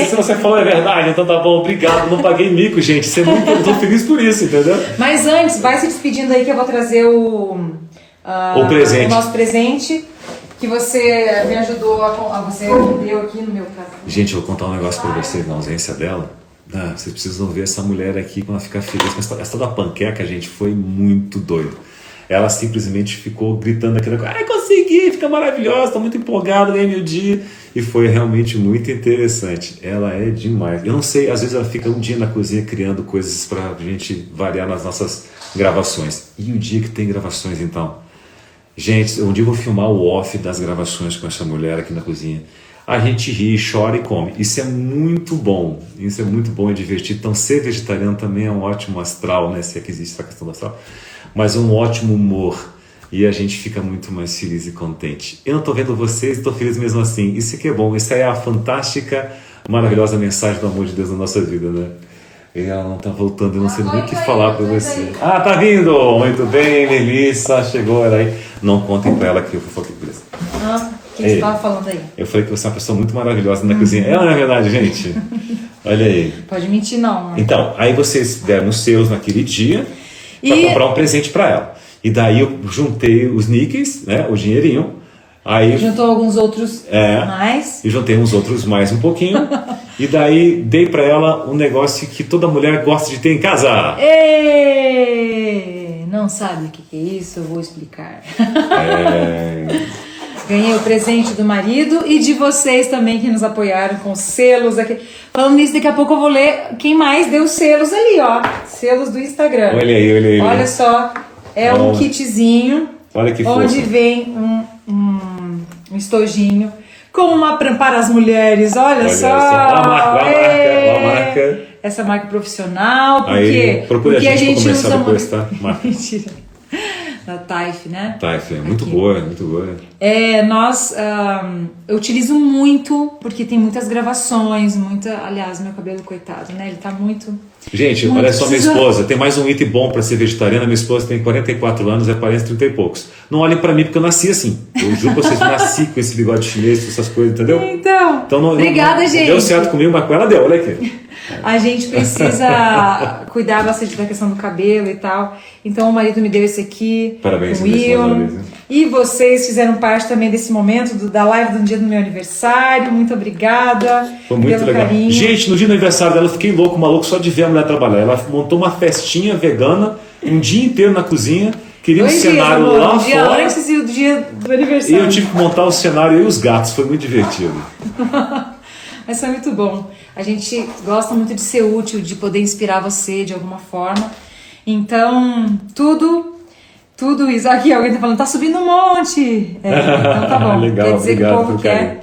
S2: se você falou é verdade, então tá bom, obrigado, não paguei mico, gente. Eu tô feliz por isso, entendeu?
S1: Mas antes, vai se despedindo aí que eu vou trazer o nosso presente que você me ajudou você deu aqui no meu caso.
S2: Gente, eu vou contar um negócio pra vocês na ausência dela. Vocês precisam ver essa mulher aqui quando ela fica feliz. Mas essa da panqueca, gente, foi muito doido. Ela simplesmente ficou gritando aquela coisa. Consegui, fica maravilhosa, tô muito empolgado, ganhei meu dia. E foi realmente muito interessante. Ela é demais. Eu não sei, às vezes ela fica um dia na cozinha criando coisas pra gente variar nas nossas gravações. E o dia que tem gravações, então? Gente, um dia eu vou filmar o off das gravações com essa mulher aqui na cozinha. a gente ri, chora e come. Isso é muito bom. Isso é muito bom e divertido. Então, ser vegetariano também é um ótimo astral, né? Se é que existe essa questão do astral. Mas um ótimo humor. E a gente fica muito mais feliz e contente. Eu não estou vendo vocês, estou feliz mesmo assim. Isso que é bom. Isso é a fantástica, maravilhosa mensagem do amor de Deus na nossa vida, né? E ela não está voltando, eu não sei nem o que falar para você. Ah, tá vindo! Muito bem, Melissa, chegou, ela aí. Não contem para ela que eu fofoquei por isso.
S1: O que você estava falando aí?
S2: Eu falei que você é uma pessoa muito maravilhosa na cozinha. Ela não é verdade, gente? Olha aí.
S1: Pode mentir, não.
S2: Então, aí vocês deram os seus naquele dia para comprar um presente para ela. E daí eu juntei os níqueis, né, o dinheirinho. Aí
S1: juntou alguns outros mais.
S2: E juntei uns outros mais um pouquinho. E daí dei para ela um negócio que toda mulher gosta de ter em casa.
S1: Não sabe o que é isso? Eu vou explicar.
S2: É...
S1: Ganhei o presente do marido e de vocês também que nos apoiaram com selos aqui. Falando nisso, daqui a pouco eu vou ler quem mais deu selos ali, ó. Selos do Instagram.
S2: Olha aí.
S1: Olha só, um kitzinho.
S2: Olha que fofo.
S1: Onde vem um estojinho com uma para as mulheres. Olha só.
S2: A marca. Essa
S1: marca profissional.
S2: Aí,
S1: porque a gente usa
S2: depois, tá?
S1: Mentira. Da Taif, né?
S2: Taif, é muito boa, muito boa.
S1: Eu utilizo muito, porque tem muitas gravações, aliás, meu cabelo, coitado, né? Ele tá muito...
S2: Gente, olha só minha esposa, tem mais um item bom para ser vegetariana. Minha esposa tem 44 anos, aparece 30 e poucos. Não olhem para mim porque eu nasci assim. Eu juro pra vocês, eu nasci com esse bigode chinês, essas coisas, entendeu?
S1: Então obrigada, gente.
S2: Deu certo comigo, mas com ela deu, olha aqui.
S1: A gente precisa cuidar bastante da questão do cabelo e tal. Então o marido me deu esse aqui.
S2: Parabéns,
S1: Will. E vocês fizeram parte também desse momento da live do dia do meu aniversário. Muito obrigada.
S2: Foi muito legal. Carinho. Gente, no dia do aniversário dela eu fiquei maluco só de ver a mulher trabalhar. Ela montou uma festinha vegana um dia inteiro na cozinha. Queria um cenário lá fora.
S1: Um dia antes e o dia do aniversário.
S2: E eu tive que montar o cenário e os gatos. Foi muito divertido.
S1: Mas foi muito bom. A gente gosta muito de ser útil, de poder inspirar você de alguma forma. Então, tudo isso. Aqui alguém tá falando, tá subindo um monte. Então tá bom.
S2: Legal,
S1: quer dizer
S2: obrigado,
S1: que o povo quer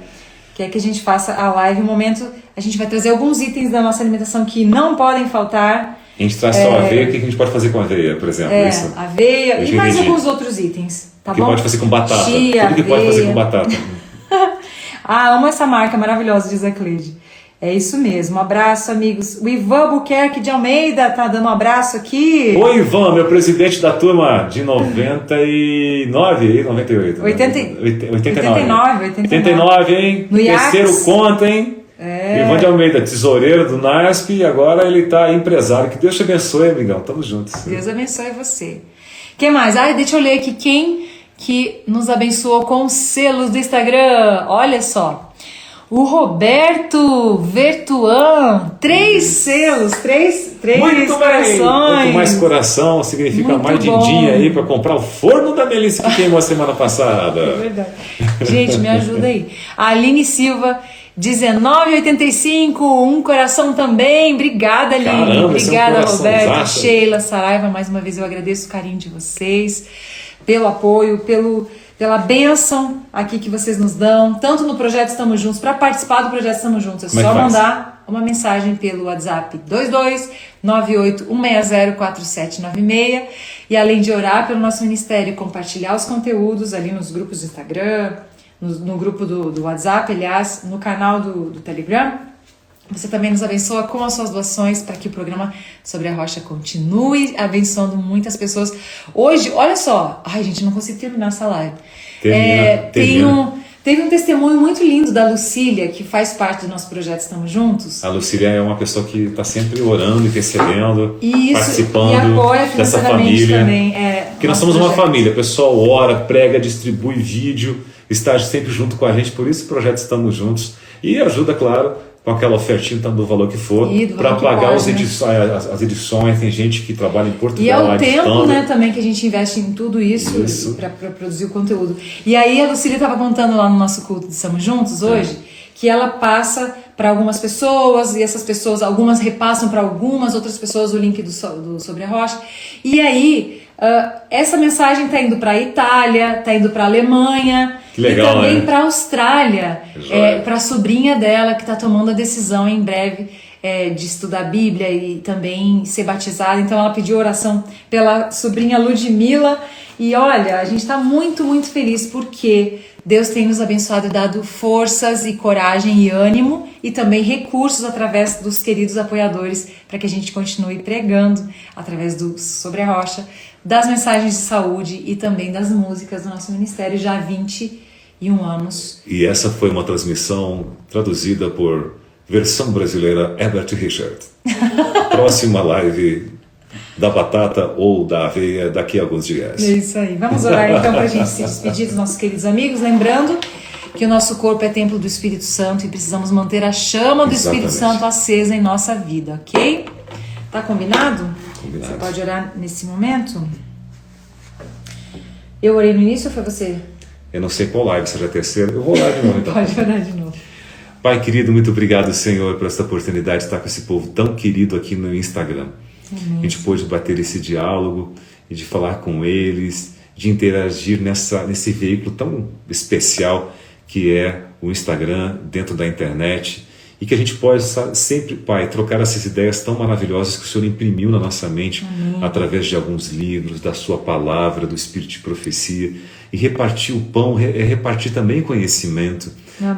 S1: que a gente faça a live. No momento, a gente vai trazer alguns itens da nossa alimentação que não podem faltar.
S2: A gente traz só aveia. O que a gente pode fazer com aveia, por exemplo? Isso.
S1: Aveia e mais alguns outros itens. Tá
S2: bom? O que pode fazer com batata?
S1: Chia,
S2: tudo que pode fazer com batata.
S1: Amo essa marca maravilhosa, diz a Cleide. É isso mesmo, um abraço, amigos. O Ivan Buquerque de Almeida tá dando um abraço aqui.
S2: Oi, Ivan, meu presidente da turma de 99 e 98. 89, hein?
S1: No
S2: Terceiro conta, hein? Ivan de Almeida, tesoureiro do NASP, e agora ele tá empresário. Que Deus te abençoe, amigão. Tamo juntos.
S1: Deus abençoe você. Quem mais? Deixa eu ler aqui quem que nos abençoou com os selos do Instagram. Olha só. O Roberto Vertuan, 3 selos, 3 corações.
S2: Quanto mais coração, significa
S1: muito
S2: mais din-din aí para comprar o forno da Melissa que queimou a semana passada.
S1: É verdade. Gente, me ajuda aí. A Aline Silva, 19,85, um coração também. Obrigada, Aline.
S2: Caramba,
S1: obrigada, Roberto.
S2: Exato.
S1: Sheila, Saraiva, mais uma vez eu agradeço o carinho de vocês, pelo apoio, pela bênção aqui que vocês nos dão, tanto no Projeto Estamos Juntos. Para participar do Projeto Estamos Juntos, é só mandar uma mensagem pelo WhatsApp 2298-160-4796. E além de orar pelo nosso ministério, compartilhar os conteúdos ali nos grupos do Instagram, no grupo do WhatsApp, aliás, no canal do Telegram, você também nos abençoa com as suas doações para que o programa Sobre a Rocha continue abençoando muitas pessoas. Hoje, olha só, gente, não consigo terminar essa live. Teve um testemunho muito lindo da Lucília, que faz parte do nosso projeto Estamos Juntos.
S2: A Lucília é uma pessoa que está sempre orando, intercedendo,
S1: Isso,
S2: participando
S1: e apoia
S2: dessa família.
S1: Também,
S2: porque nós somos uma família, o pessoal ora, prega, distribui vídeo, está sempre junto com a gente, por isso o projeto Estamos Juntos. E ajuda, claro, com aquela ofertinha do valor que for, para pagar as edições. Tem gente que trabalha em Portugal.
S1: E é o tempo, né, também que a gente investe em tudo isso. Para produzir o conteúdo. E aí a Lucília estava contando lá no nosso culto de Estamos Juntos hoje, que ela passa para algumas pessoas, e essas pessoas, algumas repassam para algumas outras pessoas o link do Sobre a Rocha. E aí essa mensagem está indo para a Itália, está indo para a Alemanha.
S2: Que legal,
S1: e também
S2: né?
S1: para a Austrália, para a sobrinha dela que está tomando a decisão em breve de estudar a Bíblia e também ser batizada. Então ela pediu oração pela sobrinha Ludmila. E olha, a gente está muito, muito feliz porque Deus tem nos abençoado e dado forças e coragem e ânimo e também recursos através dos queridos apoiadores para que a gente continue pregando através do Sobre a Rocha, das mensagens de saúde e também das músicas do nosso ministério já há 21 anos.
S2: E essa foi uma transmissão traduzida por versão brasileira Herbert Richard. Próxima live da batata ou da aveia daqui a alguns dias.
S1: É isso aí. Vamos orar então para a gente se despedir dos nossos queridos amigos, lembrando que o nosso corpo é templo do Espírito Santo e precisamos manter a chama do Espírito Santo acesa em nossa vida, ok? Tá combinado?
S2: Combinado.
S1: Você pode orar nesse momento? Eu orei no início ou foi você?
S2: Eu não sei qual live, será a terceira. Eu vou orar de novo então.
S1: Pode orar de novo.
S2: Pai querido, muito obrigado, Senhor, por esta oportunidade de estar com esse povo tão querido aqui no Instagram.
S1: Amém.
S2: A gente pôde bater esse diálogo e de falar com eles, de interagir nesse veículo tão especial que é o Instagram dentro da internet e que a gente possa sempre, Pai, trocar essas ideias tão maravilhosas que o Senhor imprimiu na nossa mente. Amém. Através de alguns livros, da sua palavra, do Espírito de profecia e repartir o pão, repartir também conhecimento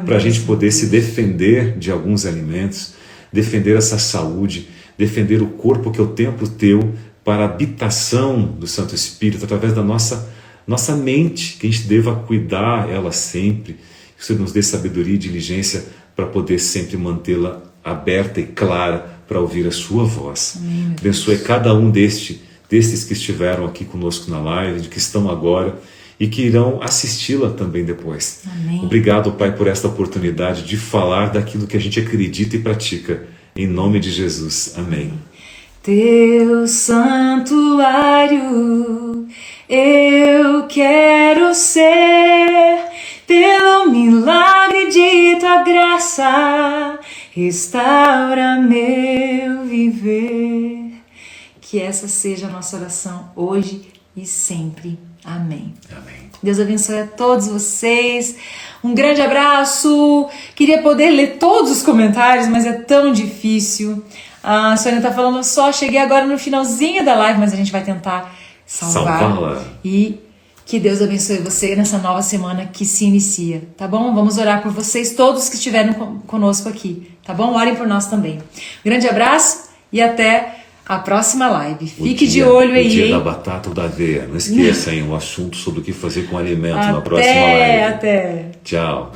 S2: para a gente poder se defender de alguns alimentos, defender essa saúde, defender o corpo que é o templo teu para a habitação do Santo Espírito através da nossa mente, que a gente deva cuidar ela sempre, que o Senhor nos dê sabedoria e diligência para poder sempre mantê-la aberta e clara para ouvir a sua voz.
S1: Amém,
S2: abençoe cada um destes que estiveram aqui conosco na live, de que estão agora e que irão assisti-la também depois.
S1: Amém.
S2: Obrigado, Pai, por esta oportunidade de falar daquilo que a gente acredita e pratica. Em nome de Jesus. Amém.
S1: Teu santuário eu quero ser, pelo milagre de tua graça, restaura meu viver. Que essa seja a nossa oração hoje e sempre. Amém.
S2: Amém.
S1: Deus abençoe a todos vocês. Um grande abraço. Queria poder ler todos os comentários, mas é tão difícil. A Sônia tá falando só, cheguei agora no finalzinho da live, mas a gente vai tentar salvá-la. E que Deus abençoe você nessa nova semana que se inicia, tá bom? Vamos orar por vocês todos que estiveram conosco aqui, tá bom? Orem por nós também. Um grande abraço e até a próxima live. Fique de olho aí,
S2: o dia
S1: hein?
S2: da batata ou da aveia. Não esqueça, hein? Um assunto sobre o que fazer com alimento na próxima live.
S1: Até.
S2: Tchau.